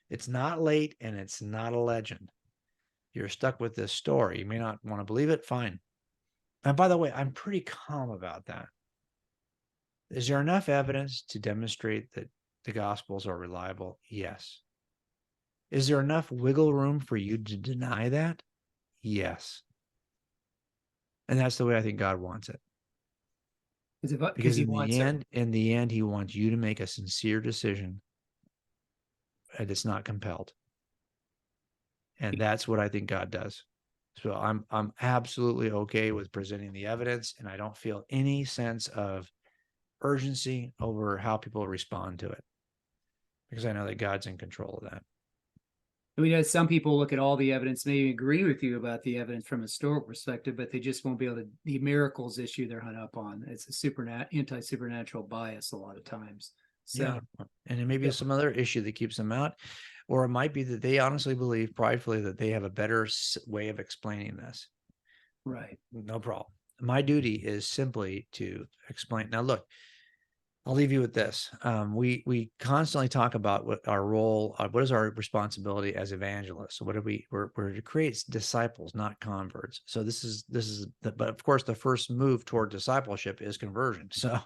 It's not late and it's not a legend. You're stuck with this story. You may not want to believe it. Fine. And by the way, I'm pretty calm about that. Is there enough evidence to demonstrate that the Gospels are reliable? Yes. Is there enough wiggle room for you to deny that? Yes. And that's the way I think God wants it. Because he in wants the end, he wants you to make a sincere decision, and it's not compelled. And that's what I think God does. So I'm absolutely okay with presenting the evidence, and I don't feel any sense of urgency over how people respond to it, because I know that God's in control of that. I mean, some people look at all the evidence, maybe agree with you about the evidence from a historical perspective, but they just won't be able to. The miracles issue they're hung up on. It's a anti-supernatural bias a lot of times. So, yeah, and it may be some other issue that keeps them out, or it might be that they honestly believe pridefully that they have a better way of explaining this. right. No problem. My duty is simply to explain. Now, look, I'll leave you with this. We constantly talk about what our role, what is our responsibility as evangelists. So what do we're to create disciples, not converts. So but of course the first move toward discipleship is conversion. So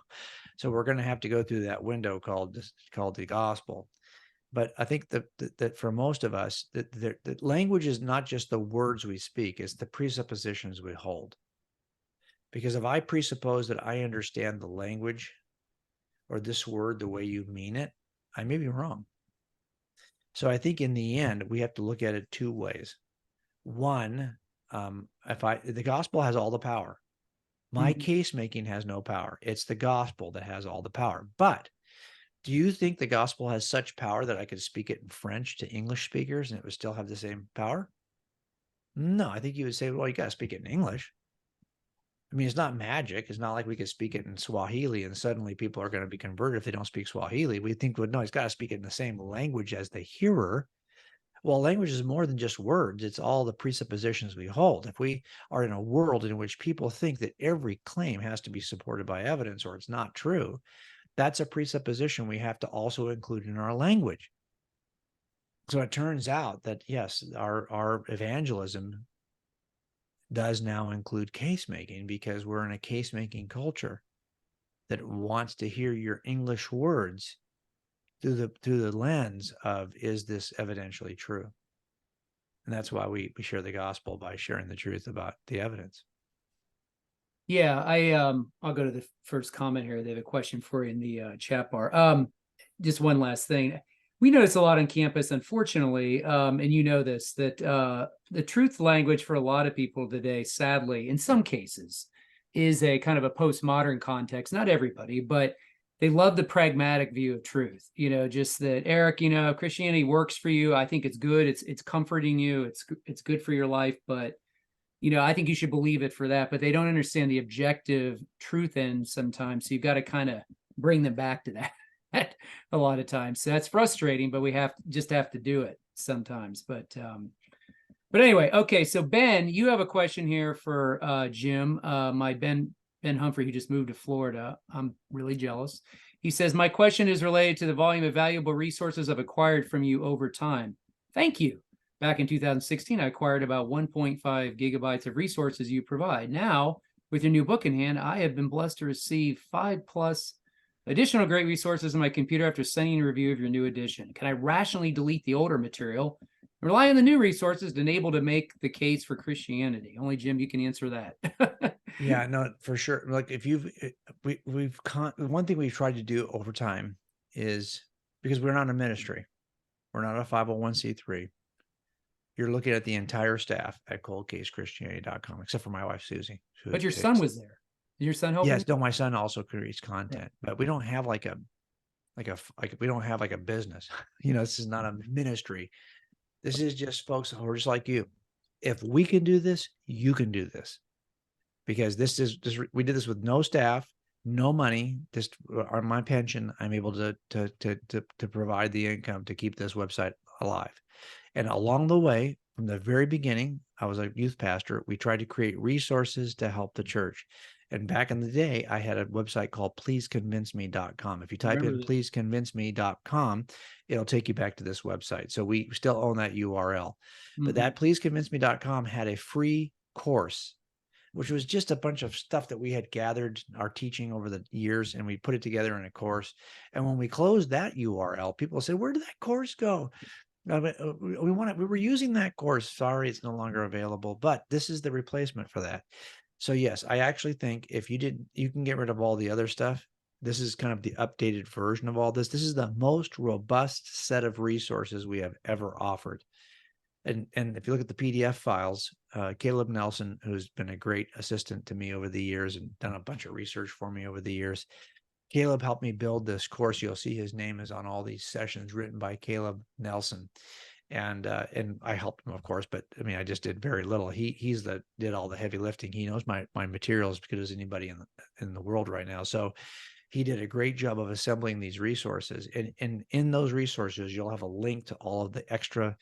we're going to have to go through that window called the gospel. But I think that for most of us, that language is not just the words we speak; it's the presuppositions we hold. Because if I presuppose that I understand the language or this word the way you mean it, I may be wrong. So I think in the end, we have to look at it two ways. One, the gospel has all the power. My case making has no power. It's the gospel that has all the power. But do you think the gospel has such power that I could speak it in French to English speakers and it would still have the same power? No, I think you would say, well, you got to speak it in English. I mean, it's not magic. It's not like we could speak it in Swahili and suddenly people are going to be converted if they don't speak Swahili. We think, well, no, he's got to speak it in the same language as the hearer. Well, language is more than just words. It's all the presuppositions we hold. If we are in a world in which people think that every claim has to be supported by evidence or it's not true, that's a presupposition we have to also include in our language. So it turns out that, yes, our evangelism does now include case making because we're in a case making culture that wants to hear your English words through the lens of, is this evidentially true? And that's why we share the gospel, by sharing the truth about the evidence. Yeah, I'll go to the first comment here. They have a question for you in the chat bar. Just one last thing. We notice a lot on campus, unfortunately, and you know this, that the truth language for a lot of people today, sadly, in some cases, is a kind of a postmodern context. Not everybody, but they love the pragmatic view of truth. You know, just that, Eric, you know, Christianity works for you. I think it's good. It's comforting you. It's good for your life, but you know, I think you should believe it for that, but they don't understand the objective truth end sometimes. So you've got to kind of bring them back to that a lot of times. So that's frustrating, but we have to do it sometimes. But anyway, okay. So Ben, you have a question here for Jim. My Ben Humphrey, who just moved to Florida. I'm really jealous. He says, my question is related to the volume of valuable resources I've acquired from you over time. Thank you. Back in 2016, I acquired about 1.5 gigabytes of resources you provide. Now, with your new book in hand, I have been blessed to receive 5+ additional great resources on my computer after sending a review of your new edition. Can I rationally delete the older material Rely on the new resources to enable to make the case for Christianity. Only Jim, you can answer that. Yeah, no, for sure. Like if you've, one thing we've tried to do over time is, because we're not a ministry, we're not a 501c3. You're looking at the entire staff at coldcasechristianity.com, except for my wife, Susie, who But your son takes, was there. Is your son helping? yes, no, my son also creates Yeah. content, but we don't have we don't have like a business. This is not a ministry. This is just folks who are just like you. If we can do this, you can do this, because we did this with no staff, no money, just on my pension. I'm able to provide the income to keep this website alive. And along the way, from the very beginning, I was a youth pastor. We tried to create resources to help the church. And back in the day, I had a website called pleaseconvinceme.com. If you type Remember in that. pleaseconvinceme.com, it'll take you back to this website. So we still own that URL. But Mhm. that pleaseconvinceme.com had a free course, which was just a bunch of stuff that we had gathered our teaching over the years, and we put it together in a course. And when we closed that URL, people said, "Where did that course go?" We were using that course. Sorry, it's no longer available, but this is the replacement for that. So yes, I actually think if you can get rid of all the other stuff. This is kind of the updated version of all this. This is the most robust set of resources we have ever offered. And if you look at the PDF files, Caleb Nelson, who's been a great assistant to me over the years and done a bunch of research for me over the years, Caleb helped me build this course. You'll see his name is on all these sessions written by Caleb Nelson. And I helped him, of course, but I mean, I just did very little. Did all the heavy lifting. He knows my materials as good as anybody in the world right now. So he did a great job of assembling these resources. And in those resources, you'll have a link to all of the extra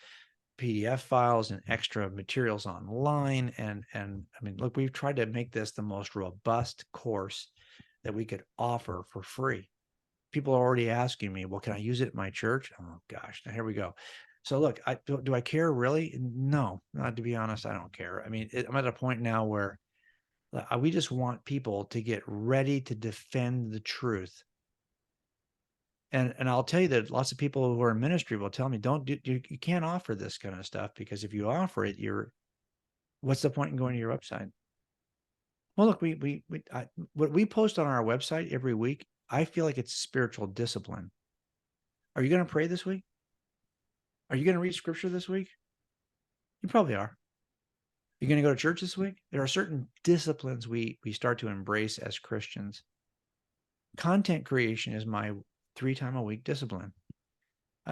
PDF files and extra materials online. And I mean, look, we've tried to make this the most robust course that we could offer for free. People are already asking me, well, can I use it at my church? Oh gosh, now here we go. So look, do I care really? No, not to be honest, I don't care. I mean, I'm at a point now where we just want people to get ready to defend the truth. And I'll tell you that lots of people who are in ministry will tell me, don't do, you can't offer this kind of stuff, because if you offer it, what's the point in going to your website? Well, look, what we post on our website every week, I feel like it's spiritual discipline. Are you going to pray this week? Are you going to read scripture this week? You probably are. You're going to go to church this week? There are certain disciplines we start to embrace as Christians. Content creation is my 3 time a week discipline.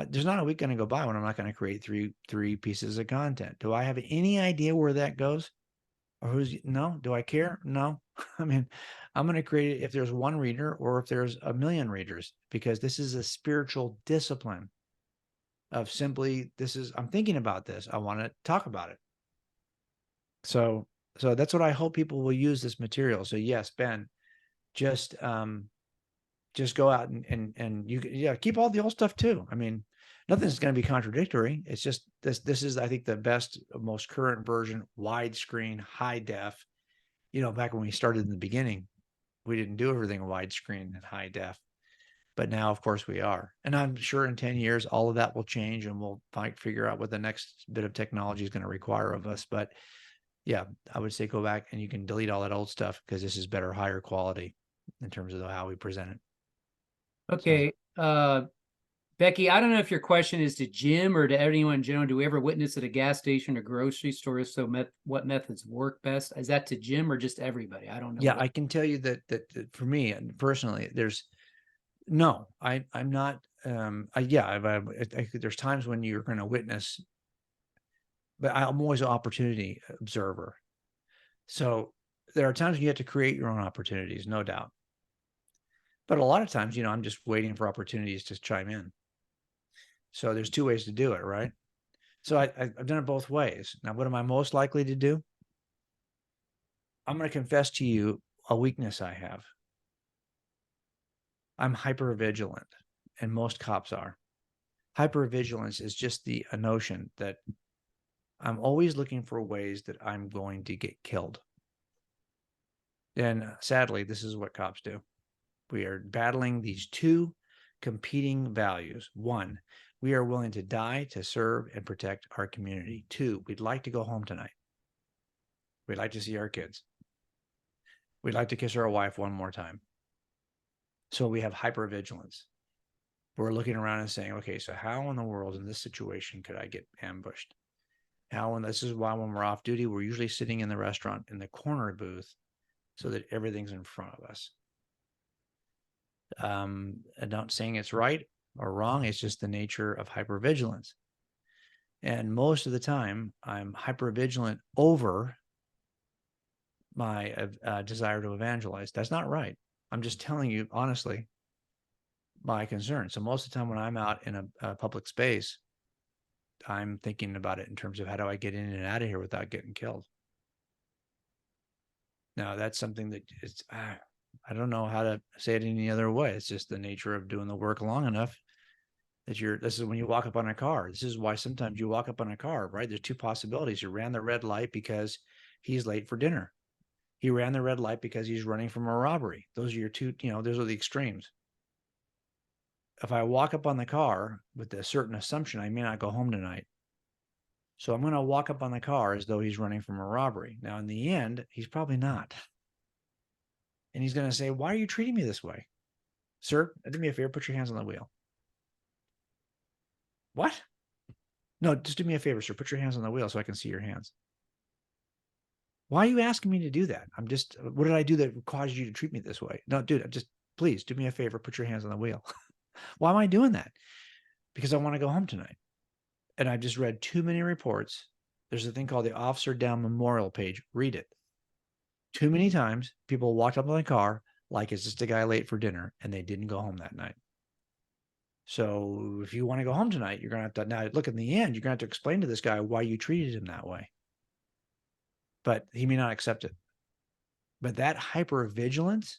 There's not a week going to go by when I'm not going to create three pieces of content. Do I have any idea where that goes? Or no? Do I care? No. I mean, I'm going to create it if there's one reader or if there's a million readers, because this is a spiritual discipline of simply, I'm thinking about this. I want to talk about it. So that's what I hope people will use this material. So yes, Ben, just go out and you keep all the old stuff too. I mean, nothing's going to be contradictory. It's just this is, I think, the best, most current version, widescreen, high def. Back when we started in the beginning, we didn't do everything widescreen and high def, but now of course we are. And I'm sure in 10 years all of that will change, and we'll figure out what the next bit of technology is going to require of us. But yeah, I would say go back and you can delete all that old stuff, because this is better, higher quality in terms of how we present it. So Okay. Becky, I don't know if your question is to Jim or to anyone in general. Do we ever witness at a gas station or grocery store? So what methods work best? Is that to Jim or just everybody? I don't know yeah, what. I can tell you that for me and personally, I'm not. There's times when you're going to witness, but I'm always an opportunity observer. So there are times when you have to create your own opportunities, no doubt. But a lot of times, I'm just waiting for opportunities to chime in. So there's 2 ways to do it, right? So I've done it both ways. Now, what am I most likely to do? I'm going to confess to you a weakness I have. I'm hyper vigilant, and most cops are. Hypervigilance is just the notion that I'm always looking for ways that I'm going to get killed. And sadly, this is what cops do. We are battling these two competing values. One, We are willing to die to serve and protect our community. 2, we'd like to go home tonight. We'd like to see our kids. We'd like to kiss our wife one more time. So we have hypervigilance. We're looking around and saying, okay, so how in the world in this situation could I get ambushed? How, and this is why when we're off duty, we're usually sitting in the restaurant in the corner booth so that everything's in front of us. I'm not saying it's right or wrong. It's just the nature of hypervigilance. And most of the time, I'm hypervigilant over my desire to evangelize. That's not right. I'm just telling you honestly my concern. So most of the time when I'm out in a public space, I'm thinking about it in terms of how do I get in and out of here without getting killed. Now that's something that it's I don't know how to say it any other way. It's just the nature of doing the work long enough that this is when you walk up on a car. This is why sometimes you walk up on a car, right? There's 2 possibilities. You ran the red light because he's late for dinner. He ran the red light because he's running from a robbery. Those are your 2, those are the extremes. If I walk up on the car with a certain assumption, I may not go home tonight. So I'm going to walk up on the car as though he's running from a robbery. Now, in the end, he's probably not. And he's going to say, why are you treating me this way? Sir, do me a favor, put your hands on the wheel. What? No, just do me a favor, sir. Put your hands on the wheel so I can see your hands. Why are you asking me to do that? What did I do that caused you to treat me this way? No, dude, please do me a favor. Put your hands on the wheel. Why am I doing that? Because I want to go home tonight. And I've just read too many reports. There's a thing called the Officer Down Memorial page. Read it. Too many times people walked up on the car like it's just a guy late for dinner and they didn't go home that night. So if you want to go home tonight, you're going to have to, now look, in the end, you're going to have to explain to this guy why you treated him that way. But he may not accept it. But that hypervigilance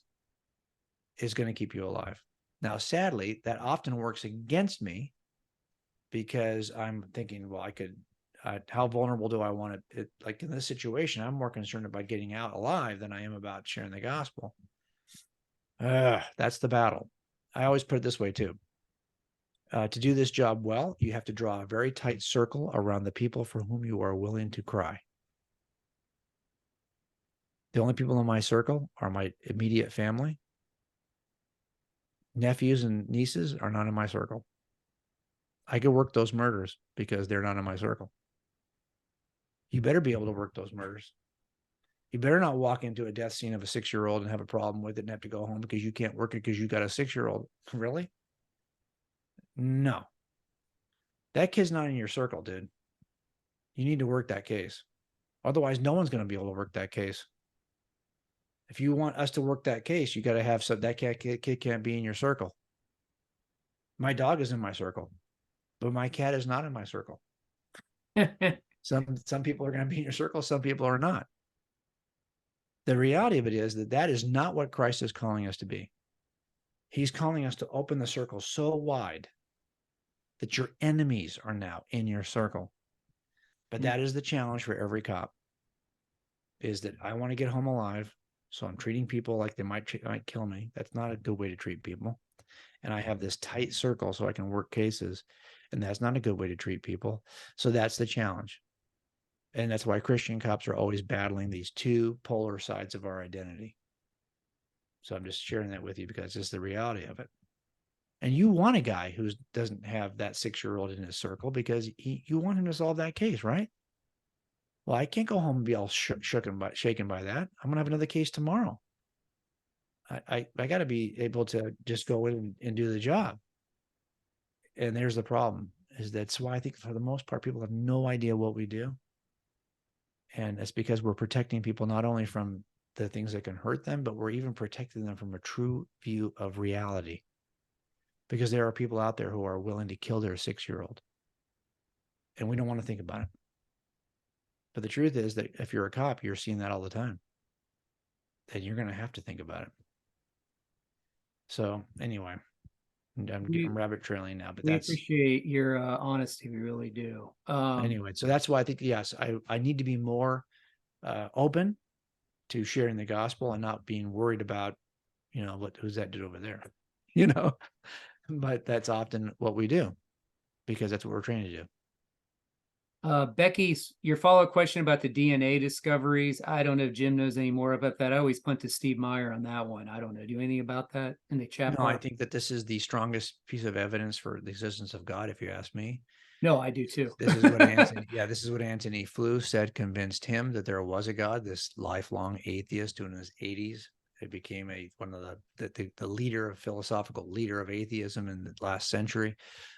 is going to keep you alive. Now, sadly, that often works against me because I'm thinking, well, how vulnerable do I want it? Like in this situation, I'm more concerned about getting out alive than I am about sharing the gospel. That's the battle. I always put it this way too. To do this job well, you have to draw a very tight circle around the people for whom you are willing to cry. The only people in my circle are my immediate family. Nephews and nieces are not in my circle. I could work those murders because they're not in my circle. You better be able to work those murders. You better not walk into a death scene of a 6-year-old and have a problem with it and have to go home because you can't work it because you got a 6-year-old. Really? No. That kid's not in your circle, dude. You need to work that case. Otherwise, no one's going to be able to work that case. If you want us to work that case, you got to have that kid can't be in your circle. My dog is in my circle, but my cat is not in my circle. Some people are going to be in your circle. Some people are not. The reality of it is that is not what Christ is calling us to be. He's calling us to open the circle so wide that your enemies are now in your circle. But that is the challenge for every cop, is that I want to get home alive. So I'm treating people like they might kill me. That's not a good way to treat people. And I have this tight circle so I can work cases. And that's not a good way to treat people. So that's the challenge. And that's why Christian cops are always battling these 2 polar sides of our identity. So I'm just sharing that with you because it's the reality of it. And you want a guy who doesn't have that 6-year-old in his circle because you want him to solve that case, right? Well, I can't go home and be all shaken by that. I'm going to have another case tomorrow. I got to be able to just go in and do the job. And there's the problem, is that's why I think for the most part, people have no idea what we do. And it's because we're protecting people not only from the things that can hurt them, but we're even protecting them from a true view of reality. Because there are people out there who are willing to kill their 6-year-old. And we don't want to think about it. But the truth is that if you're a cop, you're seeing that all the time. Then you're going to have to think about it. So anyway, I'm rabbit trailing now, but we appreciate your honesty. We really do. Anyway, so that's why I think, yes, I need to be more open to sharing the gospel and not being worried about, who's that dude over there, but that's often what we do. because that's what we're trained to do. Becky's your follow-up question about the DNA discoveries. I don't know if Jim knows any more about that. I always punt to Steve Meyer on that one. I don't know. Do anything about that in the chat No, I bar? think that this is the strongest piece of evidence for the existence of God, if you ask me. No, I do too. This is what Anthony, yeah, this is what Antony Flew said convinced him that there was a God. This lifelong atheist who in his 80s, it became one of the leader of philosophical leader of atheism in the last century,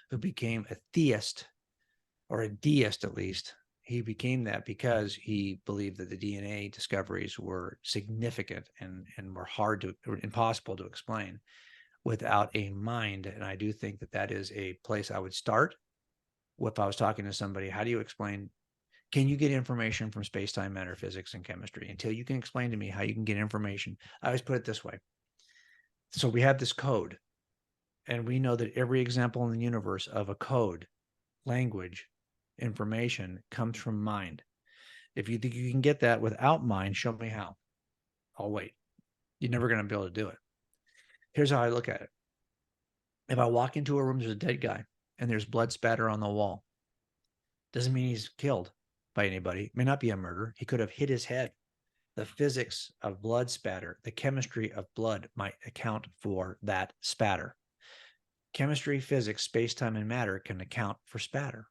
who became a theist or a deist at least. He became that because he believed that the DNA discoveries were significant and were impossible to explain without a mind. And I do think that that is a place I would start if I was talking to somebody. How do you explain? Can you get information from space-time, matter, physics, and chemistry? Until you can explain to me how you can get information, I always put it this way. So we have this code, and we know that every example in the universe of a code, language, information comes from mind. If you think you can get that without mind, show me how. I'll wait. You're never going to be able to do it. Here's how I look at it. If I walk into a room, there's a dead guy, and there's blood spatter on the wall. Doesn't mean he's killed by anybody. It may not be a murder. He could have hit his head. The physics of blood spatter, the chemistry of blood might account for that spatter. Chemistry, physics, space-time, and matter can account for spatter.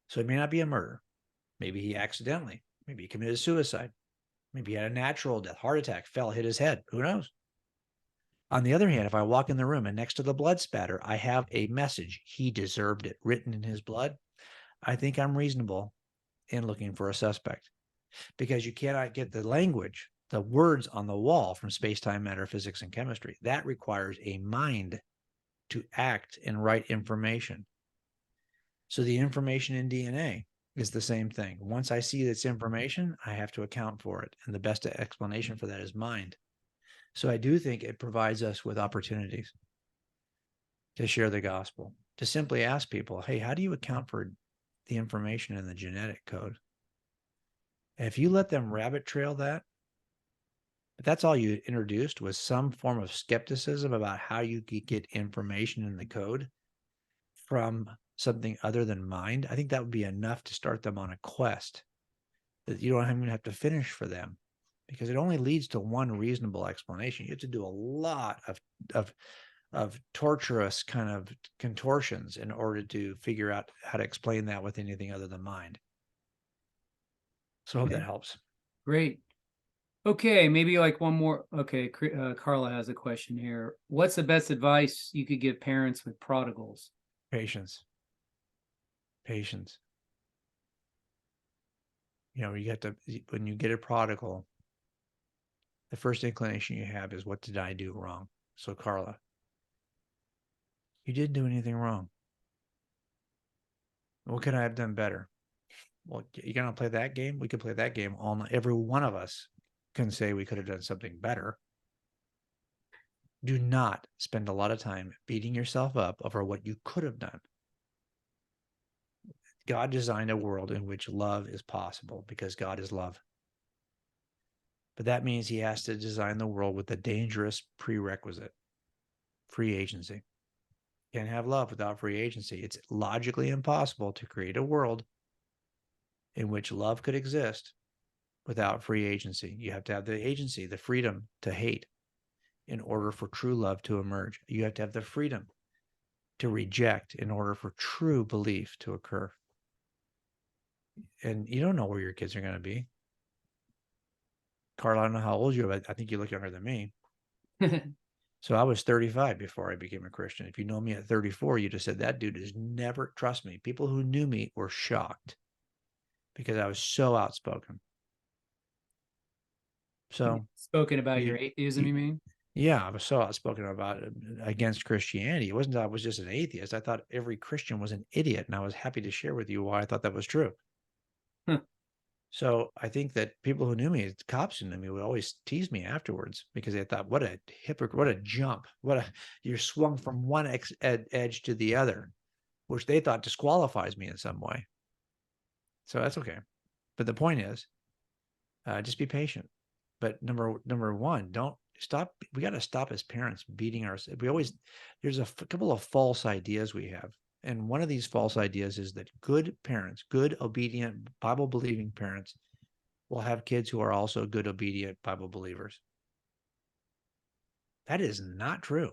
So it may not be a murder. Maybe he accidentally, maybe he committed suicide. Maybe he had a natural death, heart attack, fell, hit his head. Who knows? On the other hand, if I walk in the room and next to the blood spatter, I have a message, he deserved it, written in his blood, I think I'm reasonable in looking for a suspect, because you cannot get the language, the words on the wall from space-time, matter, physics, and chemistry. That requires a mind to act and write information. So the information in DNA is the same thing. Once I see this information, I have to account for it. And the best explanation for that is mind. So I do think it provides us with opportunities to share the gospel, to simply ask people, hey, how do you account for the information in the genetic code? And if you let them rabbit trail that, but that's all you introduced was some form of skepticism about how you could get information in the code from something other than mind, I think that would be enough to start them on a quest that you don't even have to finish for them, because it only leads to one reasonable explanation. You have to do a lot of torturous kind of contortions in order to figure out how to explain that with anything other than mind. So I hope that helps. Great. Okay, maybe like one more. Okay, Carla has a question here. What's the best advice you could give parents with prodigals? Patience. Patience. You know, you have to, when you get a prodigal, the first inclination you have is, what did I do wrong? So Carla, you didn't do anything wrong. What could I have done better? Well, you're going to play that game? We could play that game all night. Every one of us can say we could have done something better. Do not spend a lot of time beating yourself up over what you could have done. God designed a world in which love is possible because God is love. But that means he has to design the world with a dangerous prerequisite, free agency. You can't have love without free agency. It's logically impossible to create a world in which love could exist without free agency. You have to have the agency, the freedom to hate in order for true love to emerge. You have to have the freedom to reject in order for true belief to occur. And you don't know where your kids are going to be. Carl, I don't know how old you are, but I think you look younger than me. So I was 35 before I became a Christian. If you know me at 34, you just said, that dude is never, trust me. People who knew me were shocked because I was so outspoken. So spoken about your atheism, you mean? Yeah, I was so outspoken about it, against Christianity. It wasn't that I was just an atheist. I thought every Christian was an idiot, and I was happy to share with you why I thought that was true. Huh. So I think that people who knew me, cops who knew me, would always tease me afterwards because they thought, what a hypocrite, what a jump, you're swung from one edge to the other, which they thought disqualifies me in some way. So that's okay. But the point is, just be patient. But number one, don't stop. We got to stop as parents beating ourselves. There's a couple of false ideas we have. And one of these false ideas is that good parents, good, obedient, Bible believing parents will have kids who are also good, obedient Bible believers. That is not true.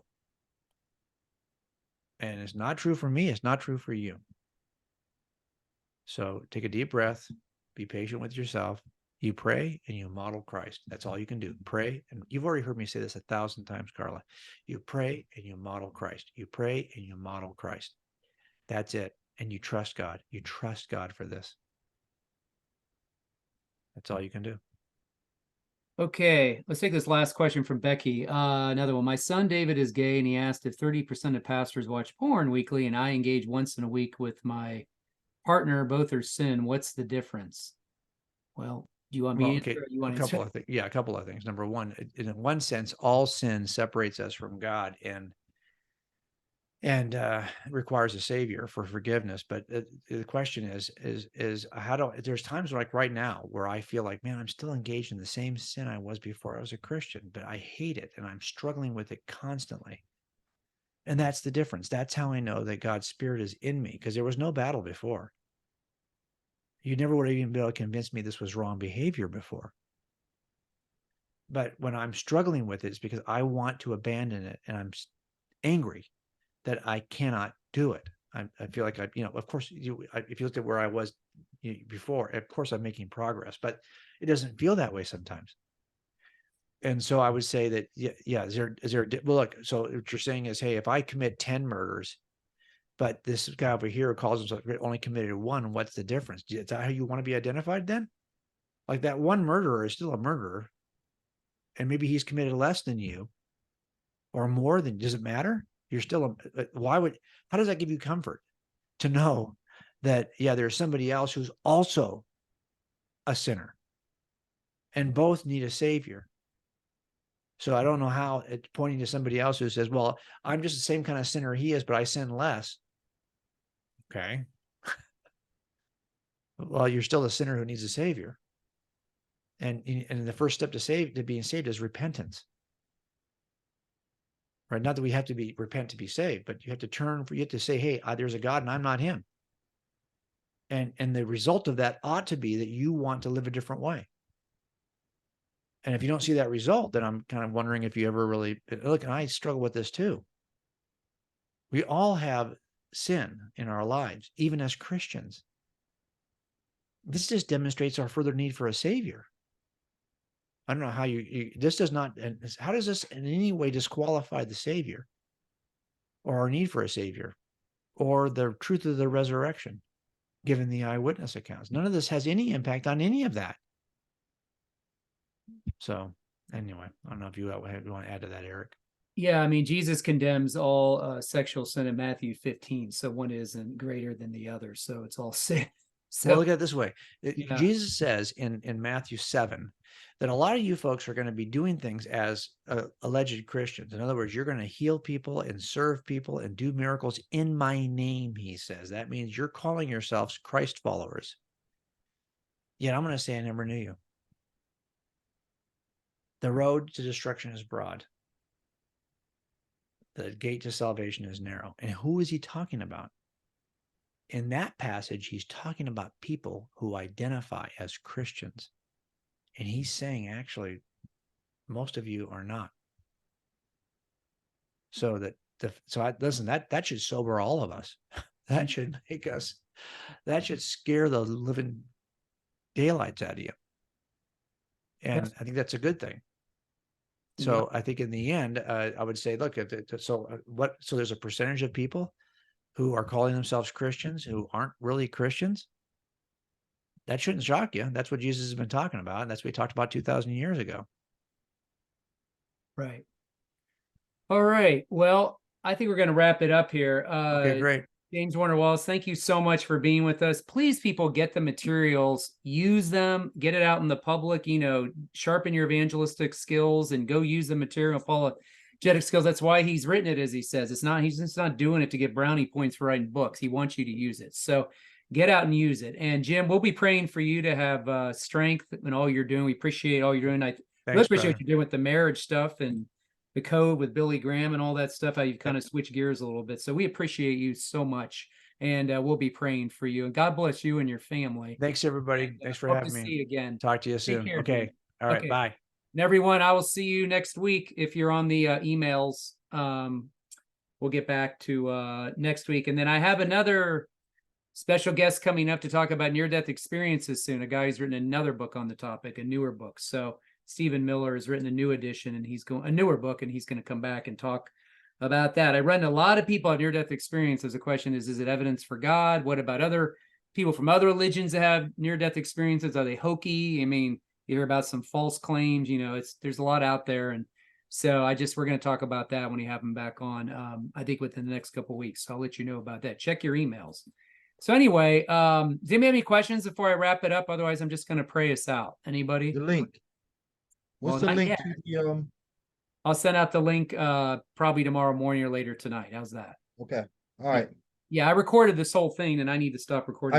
And it's not true for me. It's not true for you. So take a deep breath, be patient with yourself. You pray and you model Christ. That's all you can do. Pray. And you've already heard me say this 1,000 times, Carla. You pray and you model Christ. You pray and you model Christ. That's it. And you trust God. You trust God for this. That's all you can do. Okay, let's take this last question from Becky. Another one. My son David is gay, and he asked if 30% of pastors watch porn weekly, and I engage once in a week with my partner. Both are sin. What's the difference? Well, do you want me to answer? Okay, Or you want a to answer? couple of things. Yeah, a couple of things. Number one, in one sense, all sin separates us from God and requires a savior for forgiveness. But the question is how do there's times like right now where I feel like, man, I'm still engaged in the same sin I was before I was a Christian, but I hate it and I'm struggling with it constantly. And that's the difference. That's how I know that God's Spirit is in me, because there was no battle before. You never would have even been able to convince me this was wrong behavior before. But when I'm struggling with it, it's because I want to abandon it and I'm angry that I cannot do it. I feel like of course, if you looked at where I was before, of course I'm making progress, but it doesn't feel that way sometimes. And so I would say that, yeah, well, look, so what you're saying is, hey, if I commit 10 murders, but this guy over here calls himself only committed one, what's the difference? Is that how you want to be identified then? Like that one murderer is still a murderer, and maybe he's committed less than you or more than, does it matter? You're still how does that give you comfort to know that, yeah, there's somebody else who's also a sinner and both need a savior? So I don't know how it's pointing to somebody else who says, well, I'm just the same kind of sinner he is, but I sin less. Okay. Well, you're still a sinner who needs a savior. And the first step to being saved is repentance. Right? Not that we have to repent to be saved, but you have to say, hey, there's a God and I'm not him. And the result of that ought to be that you want to live a different way. And if you don't see that result, then I'm kind of wondering if you ever really look. And I struggle with this too. We all have sin in our lives, even as Christians. This just demonstrates our further need for a savior. I don't know how this does not, and how does this in any way disqualify the savior or our need for a savior or the truth of the resurrection, given the eyewitness accounts? None of this has any impact on any of that. So anyway, I don't know if you want to add to that, Eric. Yeah, I mean, Jesus condemns all sexual sin in Matthew 15. So one isn't greater than the other. So it's all sin. So well, look at it this way. yeah. Jesus says in Matthew 7 that a lot of you folks are going to be doing things as alleged Christians. In other words, you're going to heal people and serve people and do miracles in my name, he says. That means you're calling yourselves Christ followers. Yet I'm going to say I never knew you. The road to destruction is broad. The gate to salvation is narrow. And who is he talking about? In that passage, he's talking about people who identify as Christians. And he's saying, actually, most of you are not. So listen, that should sober all of us. That should scare the living daylights out of you. And I think that's a good thing. So I think in the end, I would say, look, so there's a percentage of people who are calling themselves Christians who aren't really Christians. That shouldn't shock you. That's what Jesus has been talking about. And that's what he talked about 2,000 years ago. Right. All right. Well, I think we're going to wrap it up here. Okay, great. James Warner Wallace, thank you so much for being with us. Please, people, get the materials, use them, get it out in the public, sharpen your evangelistic skills and go use the material, apologetic skills. That's why he's written it, as he says. He's just not doing it to get brownie points for writing books. He wants you to use it. So get out and use it. And Jim, we'll be praying for you to have strength in all you're doing. We appreciate all you're doing. Really Thanks, appreciate brother. what you're doing with the marriage stuff and the code with Billy Graham and all that stuff, how you've kind of switched gears a little bit. So we appreciate you so much. And we'll be praying for you. And God bless you and your family. Thanks, everybody. And Thanks for hope to having see me. you again. Talk to you Take soon. care, Okay. dude. All right. Okay. Bye. And everyone, I will see you next week if you're on the emails. We'll get back to next week. And then I have another special guest coming up to talk about near-death experiences soon. A guy who's written another book on the topic, a newer book. So Stephen Miller has written a new edition, and he's going a newer book, and he's going to come back and talk about that. I run a lot of people on near-death experiences. The question is it evidence for God? What about other people from other religions that have near-death experiences? Are they hokey? I mean, you hear about some false claims. You know, there's a lot out there, and so we're going to talk about that when we have him back on. I think within the next couple of weeks. So I'll let you know about that. Check your emails. So anyway, does anybody have any questions before I wrap it up? Otherwise, I'm just going to pray us out. Anybody? The link. What's Well, the not link yet. to the I'll send out the link probably tomorrow morning or later tonight. How's that? okay. All right. Yeah, I recorded this whole thing and I need to stop recording.